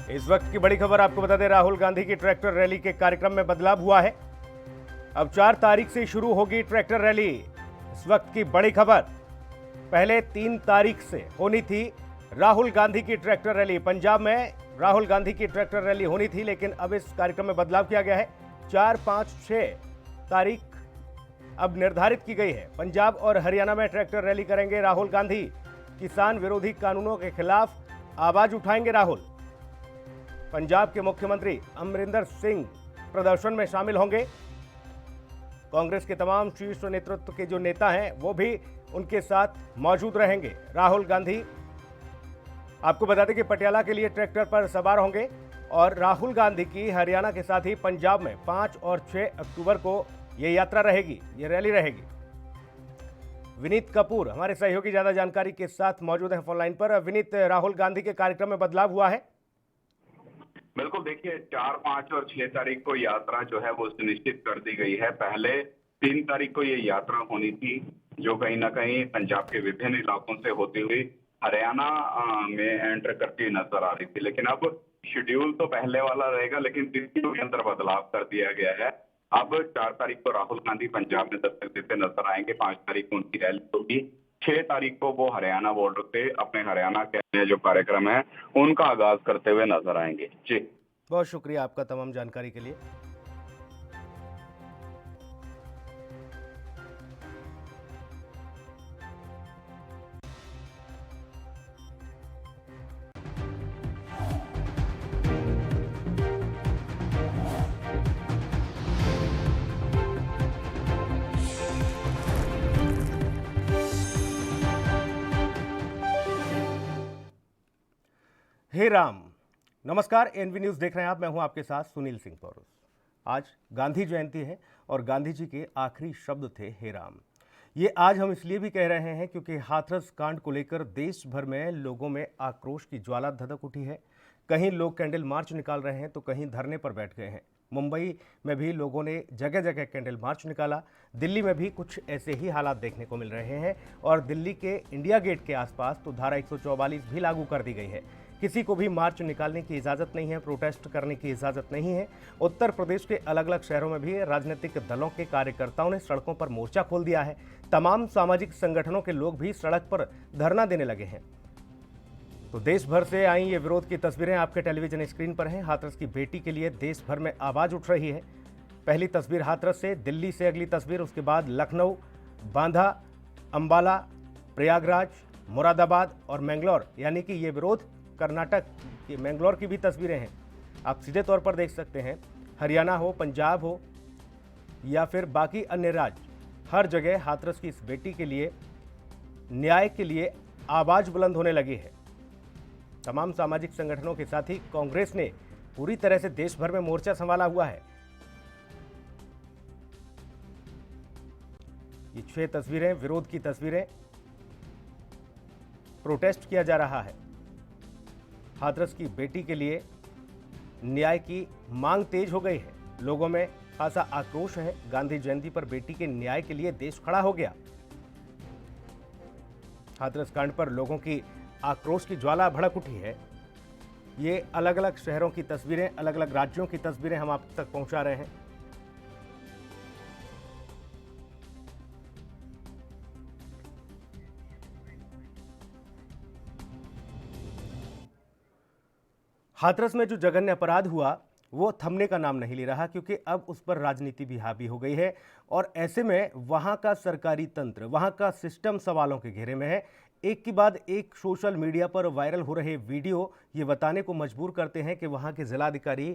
इस वक्त की बड़ी खबर आपको बता दें, राहुल गांधी की ट्रैक्टर रैली के कार्यक्रम में बदलाव हुआ है। अब 4 तारीख से शुरू होगी ट्रैक्टर रैली। इस वक्त की बड़ी खबर, पहले 3 तारीख से होनी थी राहुल गांधी की ट्रैक्टर रैली। पंजाब में राहुल गांधी की ट्रैक्टर रैली होनी थी, लेकिन अब इस कार्यक्रम में बदलाव किया गया है। 4, 5, 6 तारीख अब निर्धारित की गई है। पंजाब और हरियाणा में ट्रैक्टर रैली करेंगे राहुल गांधी। किसान विरोधी कानूनों के खिलाफ आवाज उठाएंगे राहुल। पंजाब के मुख्यमंत्री अमरिंदर सिंह प्रदर्शन में शामिल होंगे। कांग्रेस के तमाम शीर्ष नेतृत्व के जो नेता हैं वो भी उनके साथ मौजूद रहेंगे। राहुल गांधी आपको बता दें कि पटियाला के लिए ट्रैक्टर पर सवार होंगे और राहुल गांधी की हरियाणा के साथ ही पंजाब में 5 और 6 अक्टूबर को ये यात्रा रहेगी, ये रैली रहेगी। विनीत कपूर हमारे सहयोगी ज्यादा जानकारी के साथ मौजूद है फोन लाइन पर। विनीत, राहुल गांधी के कार्यक्रम में बदलाव हुआ है? बिल्कुल, देखिए 4, 5 और 6 तारीख को यात्रा जो है वो सुनिश्चित कर दी गई है। पहले 3 तारीख को ये यात्रा होनी थी, जो कहीं ना कहीं पंजाब के विभिन्न इलाकों से होती हुई हरियाणा में एंटर करती नजर आ रही थी। लेकिन अब शेड्यूल तो पहले वाला रहेगा, लेकिन तिथियों के अंदर बदलाव कर दिया गया है। अब 4 तारीख को राहुल गांधी पंजाब में दस्तक देते नजर आएंगे। 5 तारीख को उनकी रैली होगी। 6 तारीख को वो हरियाणा बॉर्डर पे अपने हरियाणा के जो कार्यक्रम है उनका आगाज करते हुए नजर आएंगे। जी, बहुत शुक्रिया आपका तमाम जानकारी के लिए। हे राम, नमस्कार। एनवी न्यूज़ देख रहे हैं आप, मैं हूं आपके साथ सुनील सिंह पौरुष। आज गांधी जयंती है और गांधी जी के आखिरी शब्द थे हे राम। ये आज हम इसलिए भी कह रहे हैं क्योंकि हाथरस कांड को लेकर देश भर में लोगों में आक्रोश की ज्वाला धधक उठी है। कहीं लोग कैंडल मार्च निकाल रहे हैं तो कहीं धरने पर बैठ गए हैं। मुंबई में भी लोगों ने जगह जगह कैंडल मार्च निकाला। दिल्ली में भी कुछ ऐसे ही हालात देखने को मिल रहे हैं और दिल्ली के इंडिया गेट के आसपास तो धारा 144 भी लागू कर दी गई है। किसी को भी मार्च निकालने की इजाज़त नहीं है, प्रोटेस्ट करने की इजाज़त नहीं है। उत्तर प्रदेश के अलग अलग शहरों में भी राजनीतिक दलों के कार्यकर्ताओं ने सड़कों पर मोर्चा खोल दिया है। तमाम सामाजिक संगठनों के लोग भी सड़क पर धरना देने लगे हैं। तो देश भर से आई ये विरोध की तस्वीरें आपके टेलीविजन स्क्रीन पर हैं। हाथरस की बेटी के लिए देश भर में आवाज़ उठ रही है। पहली तस्वीर हाथरस से, दिल्ली से अगली तस्वीर, उसके बाद लखनऊ, बांदा, अंबाला, प्रयागराज, मुरादाबाद और मैंगलोर, यानी कि ये विरोध कर्नाटक की मैंगलोर की भी तस्वीरें हैं। आप सीधे तौर पर देख सकते हैं। हरियाणा हो, पंजाब हो या फिर बाकी अन्य राज्य, हर जगह हाथरस की इस बेटी के लिए, न्याय के लिए आवाज़ बुलंद होने लगी है। तमाम सामाजिक संगठनों के साथ ही कांग्रेस ने पूरी तरह से देश भर में मोर्चा संभाला हुआ है। ये 6 तस्वीरें विरोध की तस्वीरें, प्रोटेस्ट किया जा रहा है। हाथरस की बेटी के लिए न्याय की मांग तेज हो गई है। लोगों में खासा आक्रोश है। गांधी जयंती पर बेटी के न्याय के लिए देश खड़ा हो गया। हाथरस कांड पर लोगों की आक्रोश की ज्वाला भड़क उठी है। ये अलग अलग शहरों की तस्वीरें, अलग अलग राज्यों की तस्वीरें हम आप तक पहुंचा रहे हैं। हाथरस में जो जघन्य अपराध हुआ वो थमने का नाम नहीं ले रहा, क्योंकि अब उस पर राजनीति भी हावी हो गई है और ऐसे में वहां का सरकारी तंत्र, वहां का सिस्टम सवालों के घेरे में है। एक के बाद एक सोशल मीडिया पर वायरल हो रहे वीडियो ये बताने को मजबूर करते हैं कि वहां के जिलाधिकारी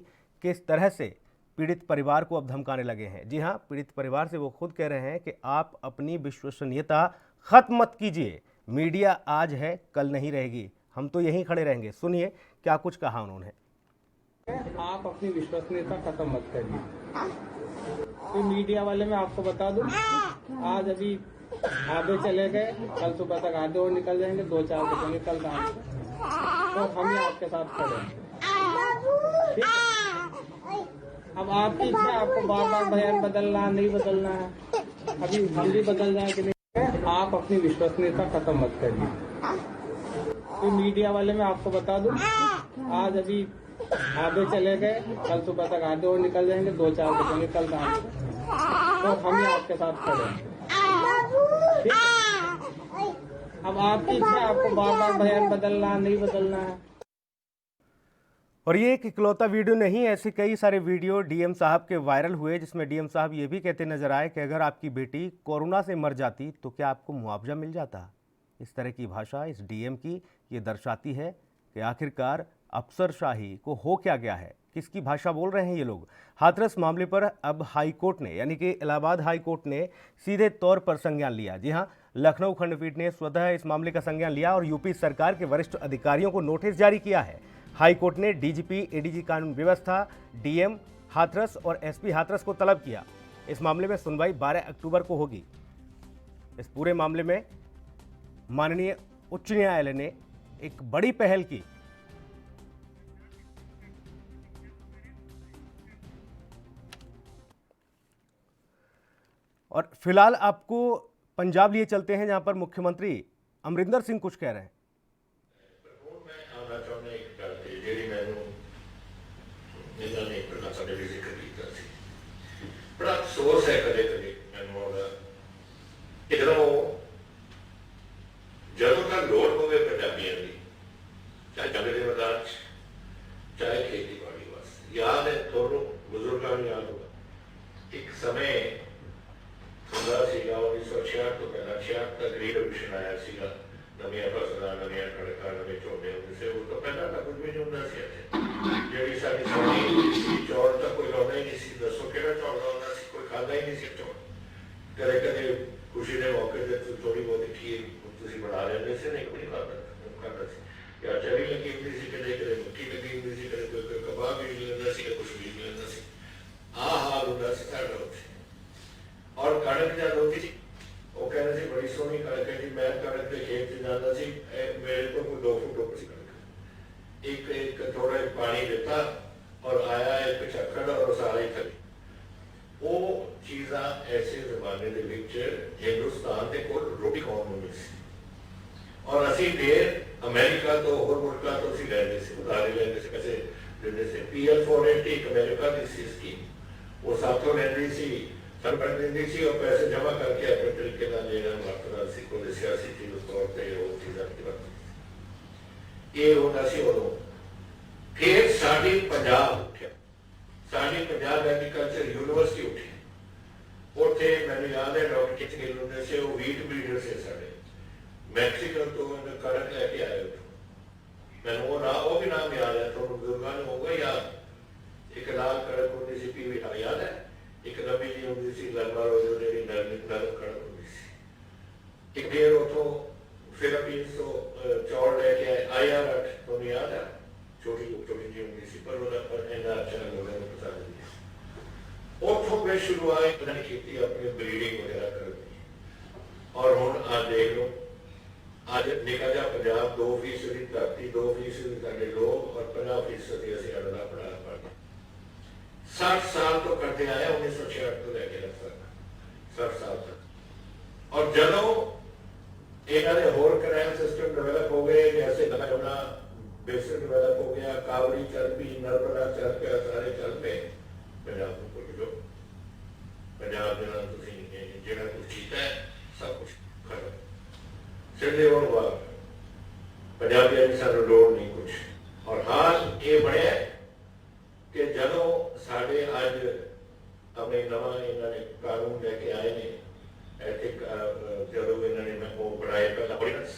किस तरह से पीड़ित परिवार को अब धमकाने लगे हैं। जी हाँ, पीड़ित परिवार से वो खुद कह रहे हैं कि आप अपनी विश्वसनीयता खत्म मत कीजिए। मीडिया आज है, कल नहीं रहेगी, हम तो यहीं खड़े रहेंगे। सुनिए क्या कुछ कहा उन्होंने। आप अपनी विश्वसनीयता खत्म मत करिए। तो मीडिया वाले मैं आपको बता दूं, आज अभी आधे चले गए, कल सुबह तक आधे और निकल जाएंगे, 2-4 बचेंगे कल रात को। तो हम ही आपके साथ खड़े हैं। ठीक है? अब आपकी इच्छा, आपको बार बार बयान बदलना नहीं बदलना है। अभी हम भी बदल जाए कि नहीं। आप अपनी विश्वसनीयता खत्म मत करिए। तो मीडिया वाले मैं आपको बता दूं, आज अभी आधे चले गए, कल सुबह तक आधे और निकल जाएंगे, 2-4 बचेंगे कल शाम को। तो हम ही आपके साथ खड़े हैं। ठीक है? अब आपकी इच्छा, आपको बार बार बयान बदलना नहीं बदलना है। और ये एक इकलौता वीडियो नहीं, ऐसे कई सारे वीडियो डीएम साहब के वायरल हुए जिसमें डीएम साहब ये भी कहते नजर आए कि अगर आपकी बेटी कोरोना से मर जाती तो क्या आपको मुआवजा मिल जाता। इस तरह की भाषा इस डीएम की ये दर्शाती है कि आखिरकार अफसरशाही को हो क्या गया है, किसकी भाषा बोल रहे हैं ये लोग। हाथरस मामले पर अब हाईकोर्ट ने यानी कि इलाहाबाद हाईकोर्ट ने सीधे तौर पर संज्ञान लिया। जी हाँ, लखनऊ खंडपीठ ने स्वतः इस मामले का संज्ञान लिया और यूपी सरकार के वरिष्ठ अधिकारियों को नोटिस जारी किया है। हाईकोर्ट ने डीजीपी, एडीजी कानून व्यवस्था, डीएम हाथरस और एसपी हाथरस को तलब किया। इस मामले में सुनवाई 12 अक्टूबर को होगी। इस पूरे मामले में माननीय उच्च न्यायालय ने एक बड़ी पहल की। और फिलहाल आपको पंजाब लिए चलते हैं जहां पर मुख्यमंत्री अमरिंदर सिंह कुछ कह रहे हैं। बड़ा अफसोस है कदे कदे मैं इधरों जदों तक लोड़ होवे पंजाबियों की, चाहे जंग के मैदान चाहे खेती बाड़ी वास्ते, याद है थोड़ों बुजुर्गों को याद होगा एक समय ਹੁੰਦਾ ਸੀਗਾ 1966 ਤੋਂ ਪਹਿਲਾਂ 66 ਤੱਕ ਰੀਡਿਵੀਜ਼ਨ ਆਇਆ ਸੀਗਾ, ਨਵੀਆਂ ਫਸਲਾਂ, ਨਵੀਆਂ ਕਣਕਾਂ, ਨਵੇਂ ਝੋਨੇ ਹੁੰਦੇ ਸੀ। ਉਸ ਤੋਂ ਪਹਿਲਾਂ ਤਾਂ ਕੁਝ ਵੀ ਨਹੀਂ ਹੁੰਦਾ ਸੀ ਇੱਥੇ। ਜਿਹੜੀ ਸਾਡੀ ਸੋਨੀ ਚੌਲ ਤਾਂ ਕੋਈ ਲਾਉਂਦਾ ਹੀ ਨਹੀਂ ਸੀ। ਦੱਸੋ ਕਿਹੜਾ ਚੌਲ ਲਾਉਂਦਾ ਸੀ? ਕੋਈ ਖਾਂਦਾ ਹੀ ਨਹੀਂ ਸੀ ਚੌਲ। ਕਦੇ ਕਦੇ ਖੁਸ਼ੀ ਦੇ ਮੌਕੇ ਤੇ ਥੋੜੀ ਬਹੁਤੀ ਖੀਰ ਤੁਸੀਂ ਬਣਾ ਲੈਂਦੇ ਸੀ, ਨਹੀਂ ਕੋਈ ਖਾਂਦਾ ਸੀ। ਜਾਂ ਚਰੀ ਲੱਗੀ ਹੁੰਦੀ ਸੀ, ਕਦੇ ਕਦੇ ਮੱਕੀ ਲੱਗੀ ਹੁੰਦੀ ਸੀ, ਕਦੇ ਕੋਈ ਕਬਾਬ ਵੀ ਲੈਂਦਾ ਸੀ, ਕੁਛ ਵੀ ਲੈਂਦਾ ਸੀ। ਆਹ ਹਾਲ ਹੁੰਦਾ ਸੀ ਸਾਡਾ ਉੱਥੇ। और कणक जब होती थी वो कहते थे बड़ी सोहनी कणक है जी। मैं कणक के खेत से जाता सी, मेरे को कोई 2 फुट ऊपर सी कणक, एक थोड़ा पानी देता और आया एक झक्कड़ और सारे थले। वो चीज़ा ऐसे जमाने के विच हिंदुस्तान के कोल रोटी खाने को मिली सी। और असी देर अमेरिका तो होर मुल्कों तो असी लैंदे सी, उधारे लैंदे सी, पैसे दिंदे सी। PL 480 एक अमेरिका की सी स्कीम, वो साथों लैंदी सी, सरकार देती थी और पैसे जमा करके अपने तरीके का लेना वापरना सी। कोई सियासी चीज उस तौर पर वो चीज़ा की बात ये होता सी। उदों फिर साडी पंजाब उठा, साडी पंजाब एग्रीकल्चर यूनिवर्सिटी उठी। उत्थे मैंने याद है डॉक्टर कित गिल होंदे से, वो वीट ब्रीडर से साडे मैक्सीको तो कणक लैके आए उठो। मैंने वो भी नाम याद है, थोड़ा बुजुर्गों ने होगा याद। एक लाल कणक होती सी, पीवी याद है। एक नवी जी होंगी सी लंबा जो जी नरम कणक होंगी सी। एक फिर उतों फिलीपींस तो चौल लैके आए IR-8, तुम्हें याद है? छोटी छोटी जी होंगी सी, पर इन्ना अच्छा लोगों को पसंद नहीं। उतों फिर शुरुआत उन्होंने की अपनी ब्रीडिंग वगैरह करनी। और हुण आज देख लो, आज निका जा पंजाब 2% धरती, 2% साडे लोग और 50% असीं अड़दा पढ़ा पढ़ते। 60 साल तो करते आए 1966 तो लेके रख 60 साल तक। और जदों इन्होंने होर क्राइम सिस्टम डेवलप हो गए, जैसे गना बेसन डेवलप हो गया, कावड़ी चल पी, नर्मदा चल पे, सारे चल पे, पंजाब को भुल जाओ। पंजाब के नाम जो कुछ किया है सब कुछ खत्म सिद्धे होने वाला। पंजाबियों की सानू लोड़ नहीं कुछ। और हाल ये बनया कि जदों साढ़े अज अपने नवा इन्होंने कानून लैके आए ने, एथिक जदों इन्होंने वो बनाए पहला ऑर्डिनेंस,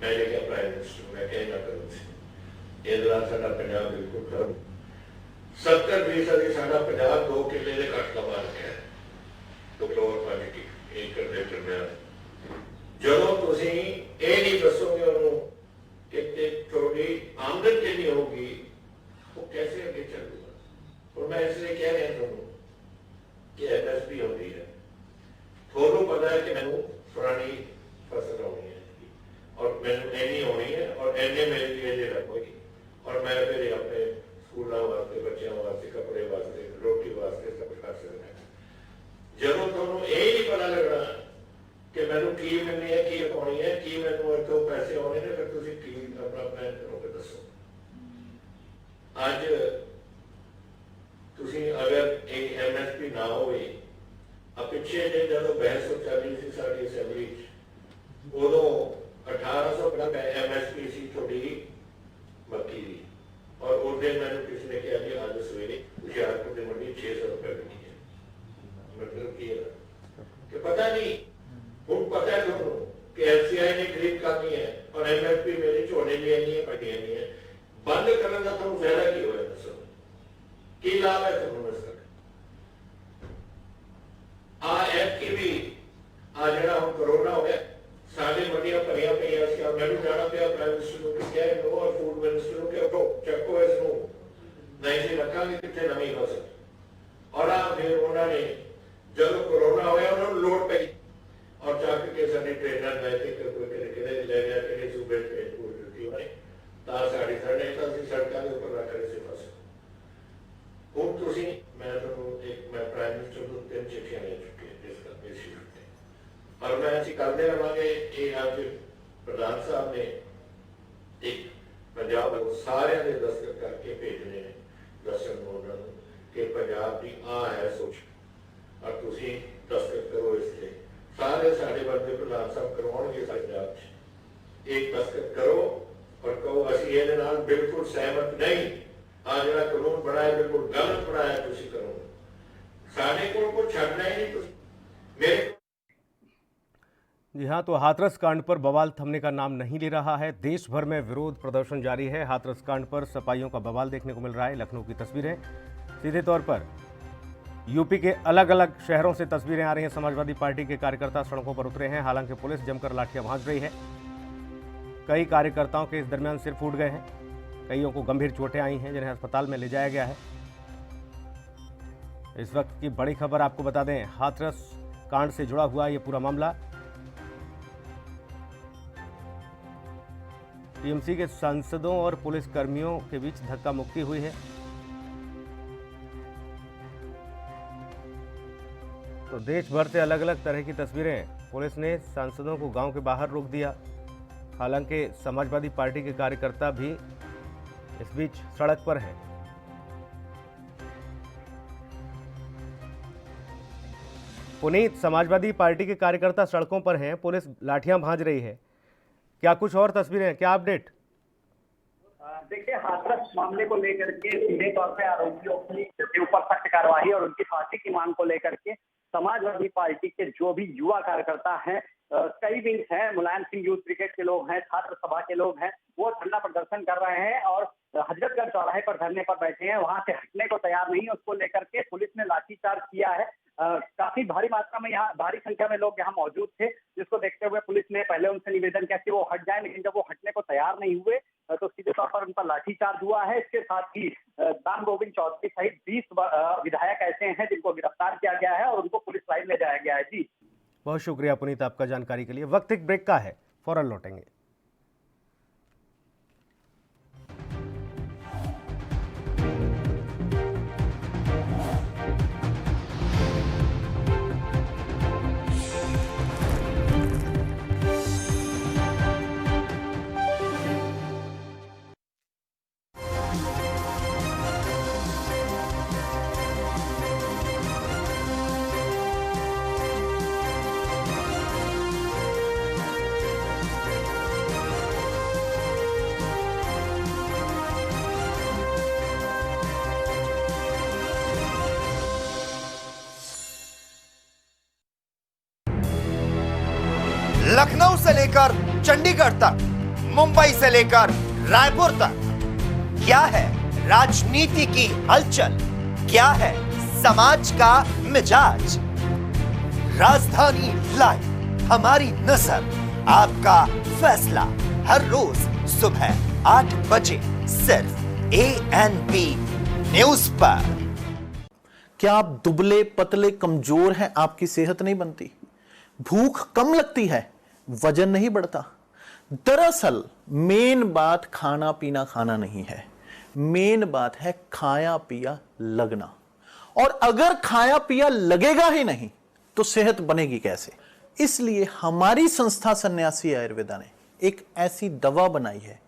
मैं लेके प्राइम मिनिस्टर मैं कह ना करूँ ये दौरान साडा पंजाब बिल्कुल खत्म। 70% साडा पंजाब 2 किले के घट का मार गया, 2 करोड़ 5 एकड़ के दरम्यान। जदों तुसीं ये नहीं दसोगे उन्होंने कि थोड़ी आमदन कितनी होगी, वो कैसे आगे चलेगा। और मैं इसलिए कह रहा हूँ कि MSP होती है, थोड़ा पता है कि मैंने पुरानी फसल होनी है और मैंने एनी होनी है और एने मेरे लिए रखोगी। और मैं फिर अपने स्कूलों वास्ते, बच्चों वास्ते, कपड़े वास्ते, रोटी वास्ते सब कुछ कर सकता है। जब तुम ये नहीं पता लगना कि मैंने की मिलनी है, की पानी है, की मैंने तो पैसे आने ने, फिर तुम की अपना प्लान करोगे दसो। अज मक्की दी और उस दिन मैंने किसी ने कहा जी आज सवेरे हुशियारपुर की मंडी 600 रुपए बिकी है। मतलब कि पता नहीं हूँ पता है दोनों कि एफसीआई ने खरीद करनी है और एमएसपी मेरी झोने नहीं है पटिया नहीं है बंद करने का तुम फायदा की होया दसो की लाभ है तुम इसका की भी आ जरा हम कोरोना हो गया सारे मंडियां भरिया पे मैंने जाना पे प्राइम मिनिस्टर को कहा नो और फूड मिनिस्टर को कहो चेको इसको नहीं से रखांगे कितने नवी फसल और फिर उन्होंने जब कोरोना होया उन्होंने लोड पई और चाक के सारे ट्रेनर गए थे कोई किने ले गया किने सूबे पे फूड ड्यूटी वाले ता साड़ी साढ़े तो सड़कों के ऊपर रख रहे थे बस ਹੁਣ ਤੁਸੀਂ मैं प्राइम मिनिस्टर को 3 चिट्ठियां ले चुके हैं इस इशू पे और मैं ऐसी करते रहांगे ये आज प्रधान साहब ने एक पंजाब को सारे दे दस्तखत करके भेजने दर्शन मोहन कि पंजाब की आ है सोच और तुसी दस्तखत करो इसलिए सारे साढ़े बंदे प्रधान साहब करवाएंगे पंजाब एक दस्तखत करो और कहो असं ये बिल्कुल सहमत नहीं आज जो कानून बनाया बिल्कुल गलत बनाया तुसी कानून साढ़े को छड़ना ही नहीं मेरे। जी हाँ, तो हाथरस कांड पर बवाल थमने का नाम नहीं ले रहा है। देश भर में विरोध प्रदर्शन जारी है। हाथरस कांड पर सपाइयों का बवाल देखने को मिल रहा है। लखनऊ की तस्वीरें सीधे तौर पर यूपी के अलग अलग शहरों से तस्वीरें आ रही हैं। समाजवादी पार्टी के कार्यकर्ता सड़कों पर उतरे हैं। हालांकि पुलिस जमकर लाठियां भांज रही है। कई कार्यकर्ताओं के इस दरमियान सिर फूट गए हैं। कईयों को गंभीर चोटें आई हैं जिन्हें अस्पताल में ले जाया गया है। इस वक्त की बड़ी खबर आपको बता दें, हाथरस कांड से जुड़ा हुआ ये पूरा मामला टीएमसी के सांसदों और पुलिस कर्मियों के बीच धक्का मुक्की हुई है। तो देश भर से अलग अलग तरह की तस्वीरें। पुलिस ने सांसदों को गांव के बाहर रोक दिया। हालांकि समाजवादी पार्टी के कार्यकर्ता भी इस बीच सड़क पर हैं। पुनीत, समाजवादी पार्टी के कार्यकर्ता सड़कों पर हैं, पुलिस लाठियां भांज रही है। क्या कुछ और तस्वीरें हैं, क्या अपडेट? देखिए, हाथरस मामले को लेकर के सीधे तौर पे आरोपियों के ऊपर सख्त कार्रवाई और उनकी फांसी की मांग को लेकर के समाजवादी पार्टी के जो भी युवा कार्यकर्ता हैं, कई विंग हैं, मुलायम सिंह यूथ ब्रिगेड के लोग हैं, छात्र सभा के लोग हैं, वो धरना प्रदर्शन कर रहे हैं और हजरतगंज चौराहे पर धरने पर बैठे हैं। वहां से हटने को तैयार नहीं है। उसको लेकर के पुलिस ने लाठीचार्ज किया है। काफी भारी मात्रा में यहाँ भारी संख्या में लोग यहाँ मौजूद थे, जिसको देखते हुए पुलिस ने पहले उनसे निवेदन किया कि वो हट जाए, लेकिन जब वो हटने को तैयार नहीं हुए तो सीधे तौर पर उन पर लाठीचार्ज हुआ है। इसके साथ ही दाम गोविंद चौधरी सहित 20 विधायक ऐसे हैं जिनको गिरफ्तार किया गया है और उनको पुलिस लाइन ले जाया गया है। जी, बहुत शुक्रिया पुनीत आपका जानकारी के लिए। वक्त एक ब्रेक का है, फौरन लौटेंगे। लखनऊ से लेकर चंडीगढ़ तक, मुंबई से लेकर रायपुर तक, क्या है राजनीति की हलचल, क्या है समाज का मिजाज। राजधानी लाइव, हमारी नजर, आपका फैसला, हर रोज सुबह 8 बजे सिर्फ ANP न्यूज पर। क्या आप दुबले पतले कमजोर हैं, आपकी सेहत नहीं बनती, भूख कम लगती है, वजन नहीं बढ़ता? दरअसल मेन बात खाना पीना खाना नहीं है, मेन बात है खाया पिया लगना। और अगर खाया पिया लगेगा ही नहीं तो सेहत बनेगी कैसे? इसलिए हमारी संस्था सन्यासी आयुर्वेदा ने एक ऐसी दवा बनाई है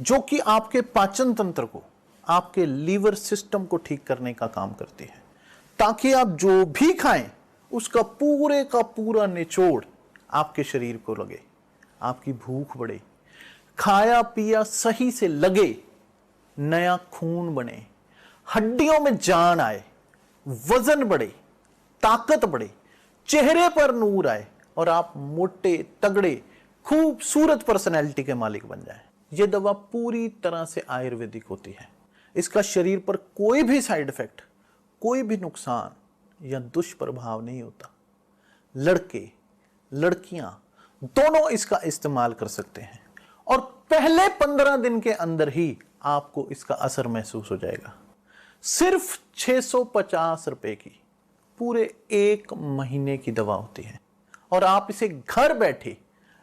जो कि आपके पाचन तंत्र को, आपके लीवर सिस्टम को ठीक करने का काम करती है, ताकि आप जो भी खाएं उसका पूरे का पूरा निचोड़ आपके शरीर को लगे, आपकी भूख बढ़े, खाया पिया सही से लगे नया खून बने, हड्डियों में जान आए, वजन बढ़े, ताकत बढ़े, चेहरे पर नूर आए और आप मोटे, तगड़े, खूबसूरत पर्सनैलिटी के मालिक बन जाएं। यह दवा पूरी तरह से आयुर्वेदिक होती है। इसका शरीर पर कोई भी साइड इफेक्ट, कोई भी नुकसान या दुष्प्रभाव नहीं होता। लड़के, लड़कियां दोनों इसका इस्तेमाल कर सकते हैं और पहले 15 दिन के अंदर ही आपको इसका असर महसूस हो जाएगा। सिर्फ 650 रुपए की पूरे 1 महीने की दवा होती है और आप इसे घर बैठे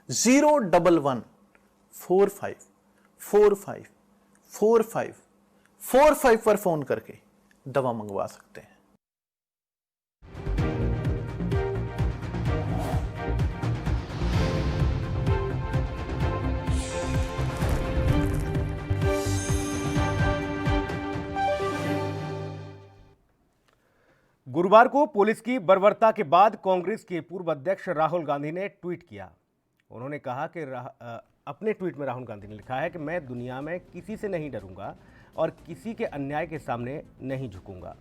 01145454545 पर फोन करके दवा मंगवा सकते हैं। गुरुवार को पुलिस की बर्बरता के बाद कांग्रेस के पूर्व अध्यक्ष राहुल गांधी ने ट्वीट किया। उन्होंने कहा कि अपने ट्वीट में राहुल गांधी ने लिखा है कि मैं दुनिया में किसी से नहीं डरूंगा और किसी के अन्याय के सामने नहीं झुकूंगा।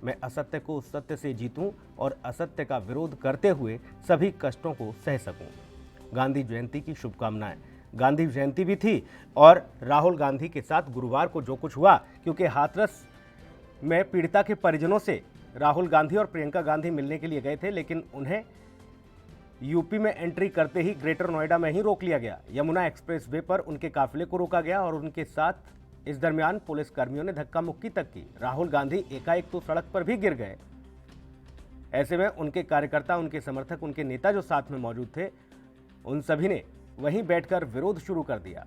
मैं असत्य को सत्य से जीतूं और असत्य का विरोध करते हुए सभी कष्टों को सह सकूं। गांधी जयंती की शुभकामनाएं। गांधी जयंती भी थी और राहुल गांधी के साथ गुरुवार को जो कुछ हुआ, क्योंकि हाथरस में पीड़िता के परिजनों से राहुल गांधी और प्रियंका गांधी मिलने के लिए गए थे, लेकिन उन्हें यूपी में एंट्री करते ही ग्रेटर नोएडा में ही रोक लिया गया। यमुना एक्सप्रेस वे पर उनके काफिले को रोका गया और उनके साथ इस दरमियान पुलिस कर्मियों ने धक्का मुक्की तक की। राहुल गांधी एकाएक तो सड़क पर भी गिर गए। ऐसे में उनके कार्यकर्ता, उनके समर्थक, उनके नेता जो साथ में मौजूद थे, उन सभी ने वहीं बैठकर विरोध शुरू कर दिया।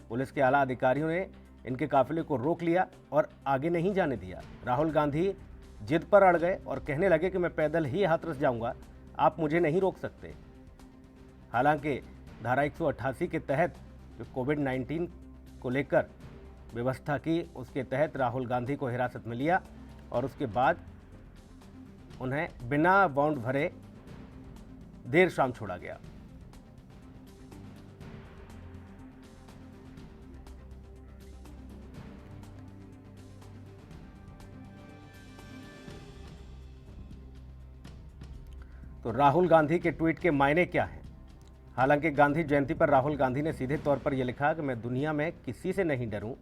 पुलिस के आला अधिकारियों ने इनके काफिले को रोक लिया और आगे नहीं जाने दिया। राहुल गांधी जिद पर अड़ गए और कहने लगे कि मैं पैदल ही हाथरस जाऊंगा, आप मुझे नहीं रोक सकते। हालांकि धारा 188 के तहत जो कोविड-19 को लेकर व्यवस्था की, उसके तहत राहुल गांधी को हिरासत में लिया और उसके बाद उन्हें बिना बॉन्ड भरे देर शाम छोड़ा गया। तो राहुल गांधी के ट्वीट के मायने क्या हैं? हालांकि गांधी जयंती पर राहुल गांधी ने सीधे तौर पर यह लिखा कि मैं दुनिया में किसी से नहीं डरूं,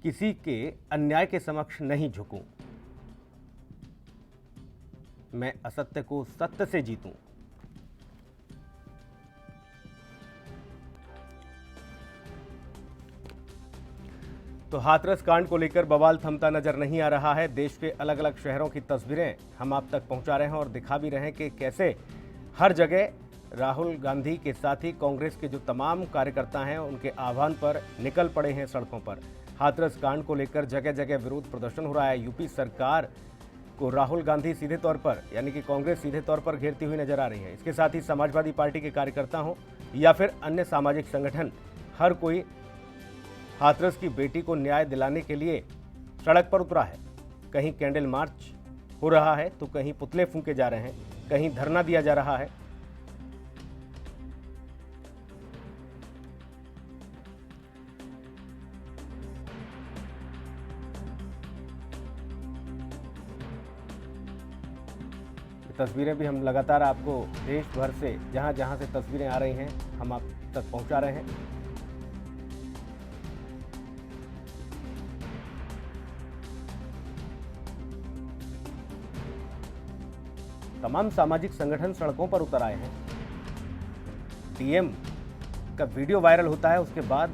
किसी के अन्याय के समक्ष नहीं झुकूं, मैं असत्य को सत्य से जीतूं। तो हाथरस कांड को लेकर बवाल थमता नजर नहीं आ रहा है। देश के अलग अलग शहरों की तस्वीरें हम आप तक पहुंचा रहे हैं और दिखा भी रहे हैं कि कैसे हर जगह राहुल गांधी के साथ ही कांग्रेस के जो तमाम कार्यकर्ता हैं उनके आह्वान पर निकल पड़े हैं सड़कों पर। हाथरस कांड को लेकर जगह जगह विरोध प्रदर्शन हो रहा है। यूपी सरकार को राहुल गांधी सीधे तौर पर, यानी कि कांग्रेस सीधे तौर पर घेरती हुई नजर आ रही है। इसके साथ ही समाजवादी पार्टी के कार्यकर्ता हों या फिर अन्य सामाजिक संगठन, हर कोई हाथरस की बेटी को न्याय दिलाने के लिए सड़क पर उतरा है। कहीं कैंडल मार्च हो रहा है तो कहीं पुतले फूंके जा रहे हैं, कहीं धरना दिया जा रहा है। तस्वीरें भी हम लगातार आपको देश भर से जहां जहां से तस्वीरें आ रही हैं हम आप तक पहुंचा रहे हैं। तमाम सामाजिक संगठन सड़कों पर उतर आए हैं। डीएम का वीडियो वायरल होता है, उसके बाद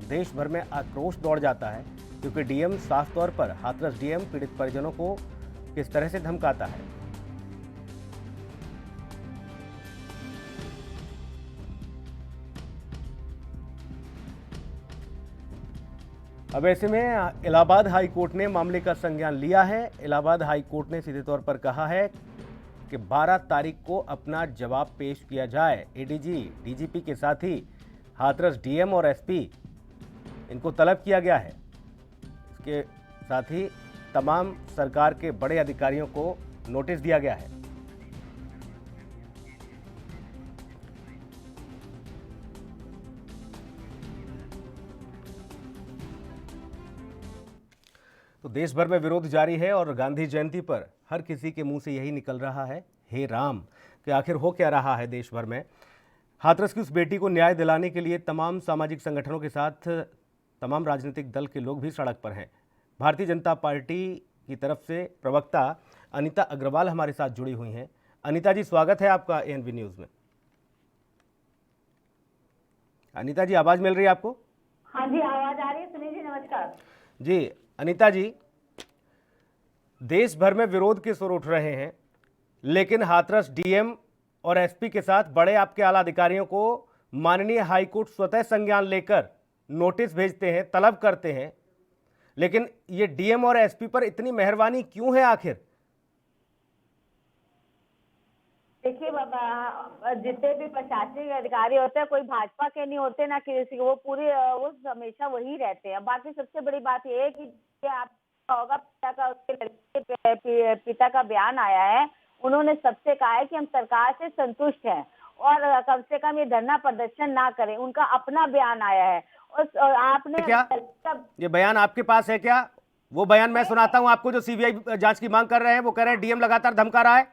देश भर में आक्रोश दौड़ जाता है, क्योंकि डीएम साफ तौर पर, हाथरस डीएम पीड़ित परिजनों को किस तरह से धमकाता है। अब ऐसे में इलाहाबाद हाई कोर्ट ने मामले का संज्ञान लिया है। इलाहाबाद हाई कोर्ट ने सीधे तौर पर कहा है कि 12 तारीख को अपना जवाब पेश किया जाए। एडीजी, डीजीपी के साथ ही हाथरस डीएम और एसपी, इनको तलब किया गया है। इसके साथ ही तमाम सरकार के बड़े अधिकारियों को नोटिस दिया गया है। देश भर में विरोध जारी है और गांधी जयंती पर हर किसी के मुंह से यही निकल रहा है, हे राम, कि आखिर हो क्या रहा है देश भर में। हाथरस की उस बेटी को न्याय दिलाने के लिए तमाम सामाजिक संगठनों के साथ तमाम राजनीतिक दल के लोग भी सड़क पर हैं। भारतीय जनता पार्टी की तरफ से प्रवक्ता अनीता अग्रवाल हमारे साथ जुड़ी हुई हैं। अनीता जी, स्वागत है आपका एएनबी न्यूज़ में। अनीता जी, आवाज़ मिल रही है आपको? हाँ जी, आवाज आ रही है। सुनील जी नमस्कार। जी अनीता जी, देश भर में विरोध के सुर उठ रहे हैं, लेकिन हाथरस डीएम और एसपी के साथ बड़े आपके आला अधिकारियों को माननीय हाईकोर्ट स्वतः संज्ञान लेकर नोटिस भेजते हैं, तलब करते हैं, लेकिन ये डीएम और एसपी पर इतनी मेहरबानी क्यों है आखिर? देखिए बाबा, जितने भी प्रशासनिक अधिकारी होते हैं कोई भाजपा के नहीं होते ना किसी के, वो हमेशा वही रहते हैं। बाकी सबसे बड़ी बात ये है कि आपका होगा उसके लड़के के पिता का बयान आया है। उन्होंने सबसे कहा है कि हम सरकार से संतुष्ट हैं और कम से कम ये धरना प्रदर्शन ना करें। उनका अपना बयान आया है। और आपने क्या ये बयान आपके पास है क्या? वो बयान मैं सुनाता हूं आपको, जो सीबीआई जांच की मांग कर रहे हैं। वो कह रहे हैं डीएम लगातार धमका रहा है,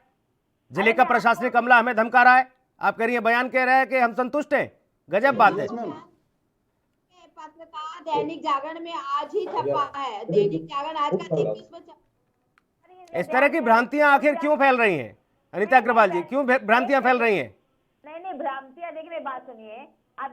जिले का प्रशासनिक अमला हमें धमका रहा है। आप कह रही है बयान कह रहे हैं कि हम संतुष्ट हैं। गजब बात है। पत्रकार दैनिक जागरण में आज ही छपा है। दैनिक जागरण आज का 23 इस तरह की भ्रांतियां आखिर क्यों फैल रही हैं अनीता अग्रवाल जी? क्यों भ्रांतियां फैल रही हैं? नहीं भ्रांतियां, देखिए बात सुनिए। आप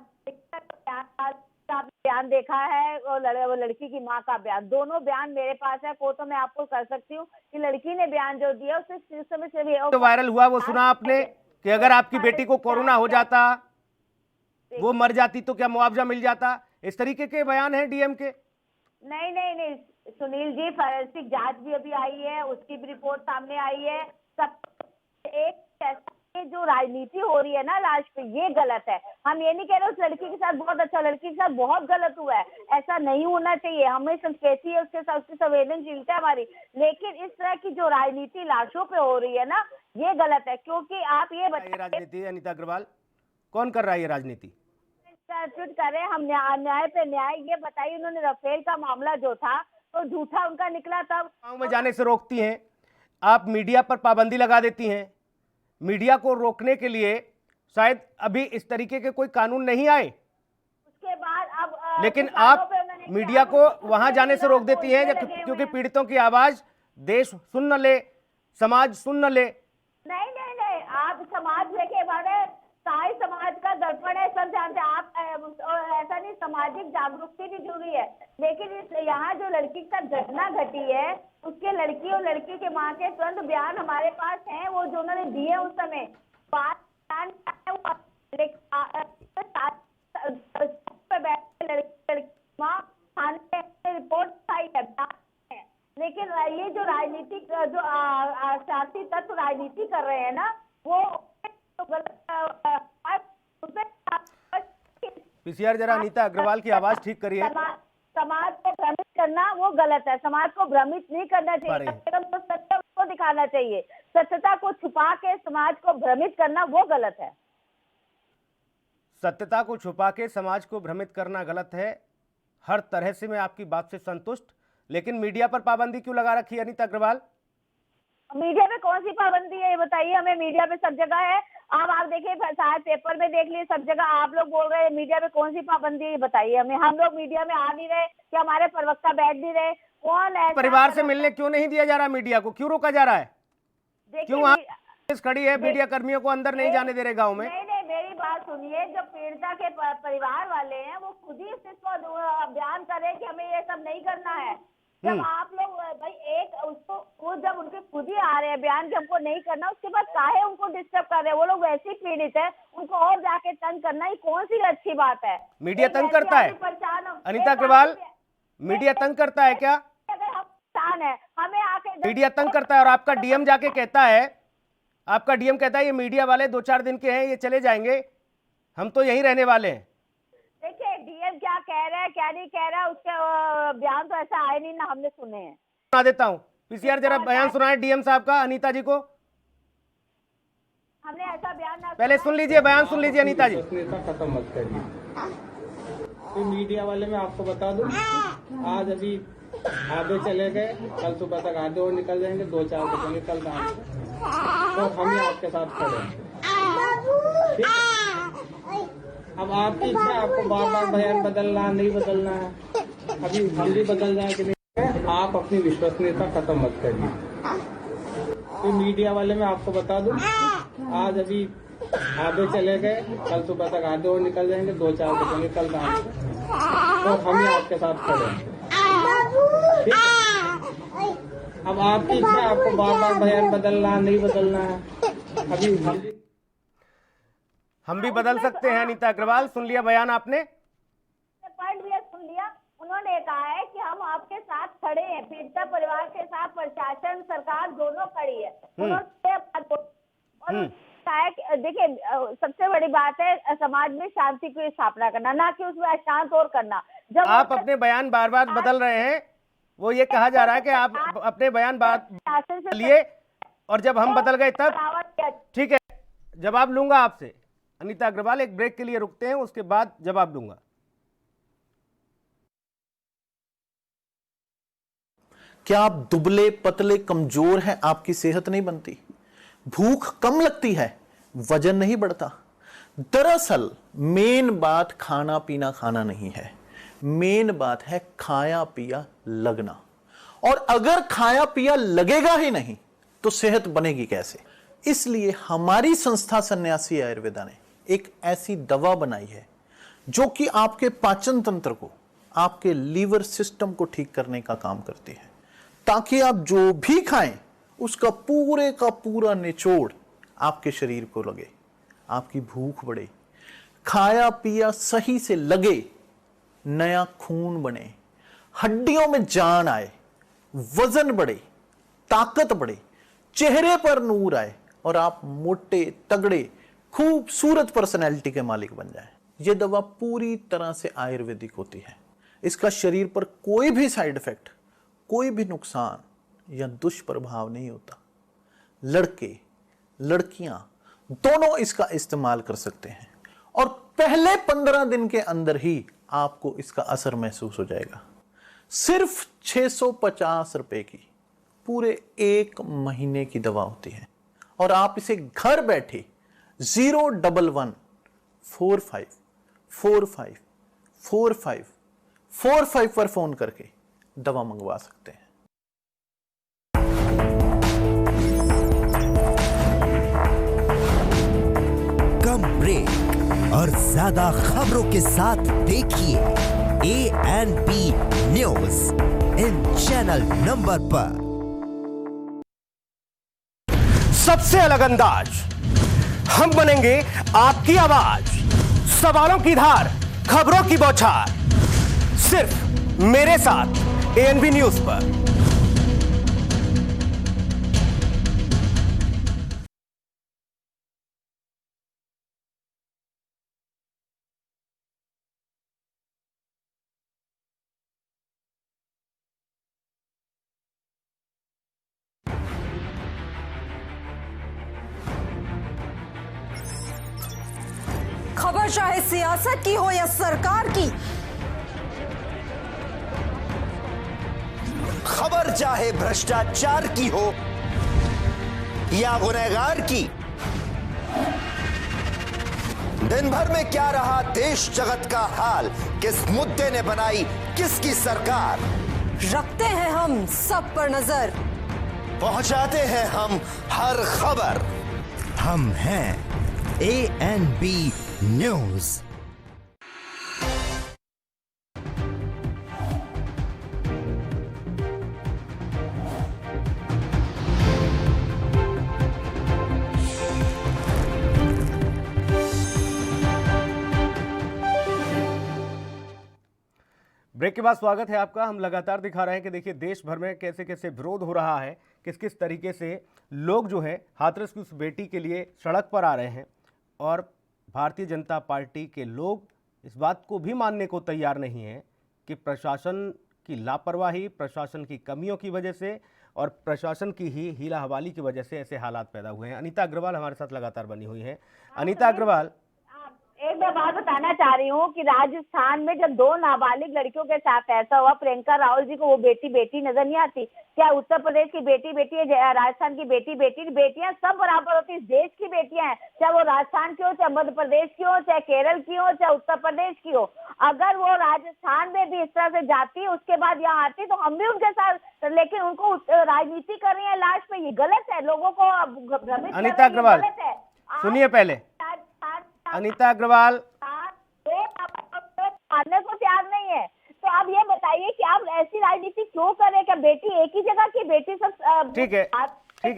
बयान देखा है और वो लड़की की माँ का बयान, दोनों बयान मेरे पास है। वो तो मैं आपको कर सकती हूँ कि लड़की ने बयान जो दिया उससे समय से भी तो वायरल हुआ, वो सुना आपने कि अगर आपकी बेटी को कोरोना हो जाता, वो मर जाती, तो क्या मुआवजा मिल जाता? इस तरीके के बयान हैं डीएम के। नहीं सुनील जी, फॉरेंसिक जांच भी अभी आई है, उसकी भी रिपोर्ट सामने आई है। सब एक जो राजनीति हो रही है ना लास्ट पे, ये गलत है। हम ये नहीं कह रहे उस लड़की के साथ बहुत अच्छा, लड़की के साथ बहुत गलत हुआ है, ऐसा नहीं होना चाहिए। हमें संस्कृति है उसके साथ, उसकी संवेदनशीलता है हमारी, लेकिन इस तरह की जो राजनीति लाशों पे हो रही है ना, ये गलत है। क्योंकि आप ये राजनीति, अनीता अग्रवाल, कौन कर रहा है ये राजनीति? कर रहे हैं हम न्याय पे न्याय। ये बताइए, उन्होंने राफेल का मामला जो था तो झूठा उनका निकला, तब गाँव में जाने से रोकती हैं आप, मीडिया पर पाबंदी लगा देती हैं। मीडिया को रोकने के लिए शायद अभी इस तरीके के कोई कानून नहीं आए, उसके बाद अब लेकिन आप मीडिया को वहां जाने से रोक देती हैं क्योंकि पीड़ितों की आवाज देश सुन न ले, समाज सुन न ले। नहीं, आप समाज लेके बढ़े, सारे समाज का दर्पण है, सब जानते हैं आप। ऐसा नहीं, सामाजिक जागरूकता भी जरूरी है। लेकिन यहाँ जो लड़की के साथ घटना घटी है, उसके लड़की और लड़की के माँ के तुरंत बयान हमारे पास हैं, वो जो उन्होंने दिए उस समय। रिपोर्ट आई है, लेकिन ये जो राजनीतिक जो सियासी तत्व राजनीति कर रहे हैं ना, वो पीसीआर जरा अनीता अग्रवाल की आवाज ठीक करिए। समाज को भ्रमित करना वो गलत है। समाज को भ्रमित नहीं करना चाहिए, तो सत्य को दिखाना चाहिए। सत्यता को छुपा के समाज को भ्रमित करना वो गलत है। सत्यता को छुपा के समाज को भ्रमित करना गलत है। हर तरह से मैं आपकी बात से संतुष्ट, लेकिन मीडिया पर पाबंदी क्यों लगा रखी है अनीता अग्रवाल? मीडिया पे कौन सी पाबंदी है ये बताइए हमें। मीडिया पे सब जगह है। आप देखिए, शायद पेपर में देख लिए, सब जगह आप लोग बोल रहे हैं मीडिया पे कौन सी पाबंदी है बताइए हमें। हम लोग मीडिया में आ नहीं रहे कि हमारे प्रवक्ता बैठ नहीं रहे? कौन है? परिवार से मिलने क्यों नहीं दिया जा रहा मीडिया को? क्यों रोका जा रहा है? क्यों वहाँ पुलिस खड़ी है, मीडिया कर्मियों को अंदर नहीं जाने दे रहे गाँव में? नहीं, मेरी बात सुनिए। जो पीड़िता के परिवार वाले हैं वो खुद ही इसको बयान करें कि हमें ये सब नहीं करना है। जब आप लोग भाई एक उसको खुद, जब उनके खुद ही आ रहे हैं बयान कि हमको नहीं करना, उसके बाद काहे उनको डिस्टर्ब कर रहे हैं? वो लोग वैसे ही पीड़ित है, उनको और जाके तंग करना ही कौन सी अच्छी बात है? मीडिया तंग करता है अनीता अग्रवाल? मीडिया तंग करता है क्या? है हमें आके मीडिया तंग करता है और आपका डीएम जाके कहता है, आपका डीएम कहता है ये मीडिया वाले 2-4 दिन के हैं, ये चले जाएंगे, हम तो यहीं रहने वाले हैं। देखिए डीएम क्या कह रहा है क्या नहीं कह रहा है, उसके बयान तो ऐसा आए नहीं ना हमने सुने हैं। सुना देता हूँ, पीसीआर जरा बयान सुनाए डीएम साहब का अनीता जी को। हमने ऐसा बयान ना, पहले सुन लीजिए, बयान सुन लीजिए अनीता जी। खत्म मत करिए। मीडिया वाले मैं आपको बता दूं, आज अभी आधे चले गए, कल सुबह तक आधे और निकल जाएंगे, 2-4 बचेंगे कल शाम को। तो हम ही आपके साथ खड़े हैं। ठीक है? अब आपकी इच्छा है, आपको बार बार बयान बदलना नहीं बदलना है। अभी हम भी बदल जाए कि नहीं, आप अपनी विश्वसनीयता खत्म मत करिए। तो मीडिया वाले मैं आपको बता दूं, आज अभी आधे चले गए, कल सुबह तक आधे और निकल जाएंगे, 2-4 बचेंगे कल शाम को। तो हम ही आपके साथ खड़े हैं। ठीक है? अब आपकी इच्छा है, आपको बार बार बयान बदलना नहीं बदलना है। अभी हम भी बदल सकते हैं। अनीता अग्रवाल, सुन लिया बयान आपने? पढ़ लिया, सुन लिया। उन्होंने कहा है कि हम आपके साथ खड़े हैं, पीड़िता परिवार के साथ प्रशासन सरकार दोनों खड़ी है। उन्होंने और कहा है कि देखिए सबसे बड़ी बात है समाज में शांति की स्थापना करना, ना कि उसमें अशांत और करना। जब आप अपने बयान बार बार बदल रहे हैं, वो ये कहा जा रहा है कि आप अपने बयान बदलिए, और जब हम बदल गए तब ठीक है जवाब लूंगा आपसे। अनीता अग्रवाल, एक ब्रेक के लिए रुकते हैं, उसके बाद जवाब दूंगा। क्या आप दुबले पतले कमजोर हैं, आपकी सेहत नहीं बनती, भूख कम लगती है, वजन नहीं बढ़ता? दरअसल मेन बात खाना पीना खाना नहीं है, मेन बात है खाया पिया लगना। और अगर खाया पिया लगेगा ही नहीं तो सेहत बनेगी कैसे? इसलिए हमारी संस्था सन्यासी आयुर्वेदा ने एक ऐसी दवा बनाई है जो कि आपके पाचन तंत्र को, आपके लीवर सिस्टम को ठीक करने का काम करती है, ताकि आप जो भी खाएं उसका पूरे का पूरा निचोड़ आपके शरीर को लगे, आपकी भूख बढ़े, खाया पिया सही से लगे, नया खून बने, हड्डियों में जान आए, वजन बढ़े, ताकत बढ़े, चेहरे पर नूर आए और आप मोटे तगड़े खूबसूरत पर्सनैलिटी के मालिक बन जाएं। यह दवा पूरी तरह से आयुर्वेदिक होती है। इसका शरीर पर कोई भी साइड इफेक्ट, कोई भी नुकसान या दुष्प्रभाव नहीं होता। लड़के लड़कियां दोनों इसका इस्तेमाल कर सकते हैं और पहले 15 दिन के अंदर ही आपको इसका असर महसूस हो जाएगा। सिर्फ 650 रुपए की पूरे 1 महीने की दवा होती है और आप इसे घर बैठे 01145454545 पर फोन करके दवा मंगवा सकते हैं। कम ब्रेक और ज्यादा खबरों के साथ देखिए ANP news in channel number पर। सबसे अलग अंदाज, हम बनेंगे आपकी आवाज, सवालों की धार, खबरों की बौछार, सिर्फ मेरे साथ ANP न्यूज पर। खबर चाहे सियासत की हो या सरकार की, खबर चाहे भ्रष्टाचार की हो या गुनहगार की, दिन भर में क्या रहा देश जगत का हाल, किस मुद्दे ने बनाई किसकी सरकार, रखते हैं हम सब पर नजर, पहुंचाते हैं हम हर खबर। हम हैं ANP न्यूज। ब्रेक के बाद स्वागत है आपका। हम लगातार दिखा रहे हैं कि देखिए देश भर में कैसे कैसे विरोध हो रहा है, किस किस तरीके से लोग जो है हाथरस की उस बेटी के लिए सड़क पर आ रहे हैं और भारतीय जनता पार्टी के लोग इस बात को भी मानने को तैयार नहीं हैं कि प्रशासन की लापरवाही, प्रशासन की कमियों की वजह से और प्रशासन की ही हीला हवाली की वजह से ऐसे हालात पैदा हुए हैं। अनीता अग्रवाल हमारे साथ लगातार बनी हुई हैं। अनीता अग्रवाल, एक मैं बात बताना चाह रही हूँ कि राजस्थान में जब 2 नाबालिग लड़कियों के साथ ऐसा हुआ, प्रियंका राहुल जी को वो बेटी बेटी नजर नहीं आती क्या? उत्तर प्रदेश की बेटी बेटी है, राजस्थान की बेटी बेटी, बेटियां सब बराबर होती, इस देश की बेटियां हैं, चाहे वो राजस्थान की हो, चाहे मध्य प्रदेश की हो, चाहे केरल की हो, चाहे उत्तर प्रदेश की हो। अगर वो राजस्थान में भी इस तरह से जाती उसके बाद यहाँ आती तो हम भी उनके साथ, लेकिन उनको राजनीति कर रही है लास्ट में, ये गलत है, लोगों को भ्रमित अनीता अग्रवाल सुनिए पहले, अनीता अग्रवाल मानने को तैयार नहीं है, तो आप ये बताइए कि आप ऐसी राजनीति क्यों करें? क्या बेटी एक ही जगह की बेटी सब ठीक है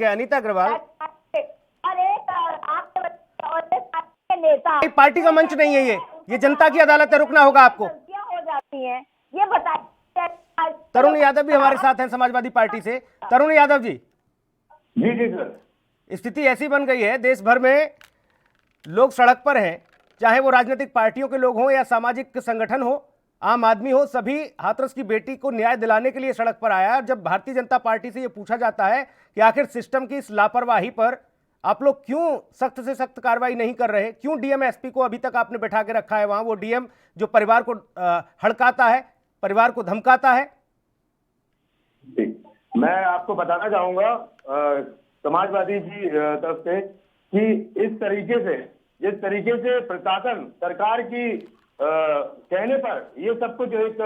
अनीता अग्रवाल, और एक आपके नेता, पार्टी का मंच नहीं है ये जनता की अदालत है, रुकना होगा आपको। हो जाती है, ये बताइए। तरुण यादव भी हमारे साथ हैं समाजवादी पार्टी से। तरुण यादव जी, जी सर, स्थिति ऐसी बन गई है, देश भर में लोग सड़क पर हैं, चाहे वो राजनीतिक पार्टियों के लोग हों या सामाजिक संगठन हो, आम आदमी हो, सभी हाथरस की बेटी को न्याय दिलाने के लिए सड़क पर आया है। और जब भारतीय जनता पार्टी से ये पूछा जाता है कि आखिर सिस्टम की इस लापरवाही पर आप लोग क्यों सख्त से सख्त कार्रवाई नहीं कर रहे, क्यों डीएम एसपी को अभी तक आपने बैठा के रखा है वहां, वो डीएम जो परिवार को हड़काता है, परिवार को धमकाता है? मैं आपको बताना चाहूंगा समाजवादी जी तरफ से कि इस तरीके से, जिस तरीके से प्रशासन सरकार की कहने पर ये सब कुछ एक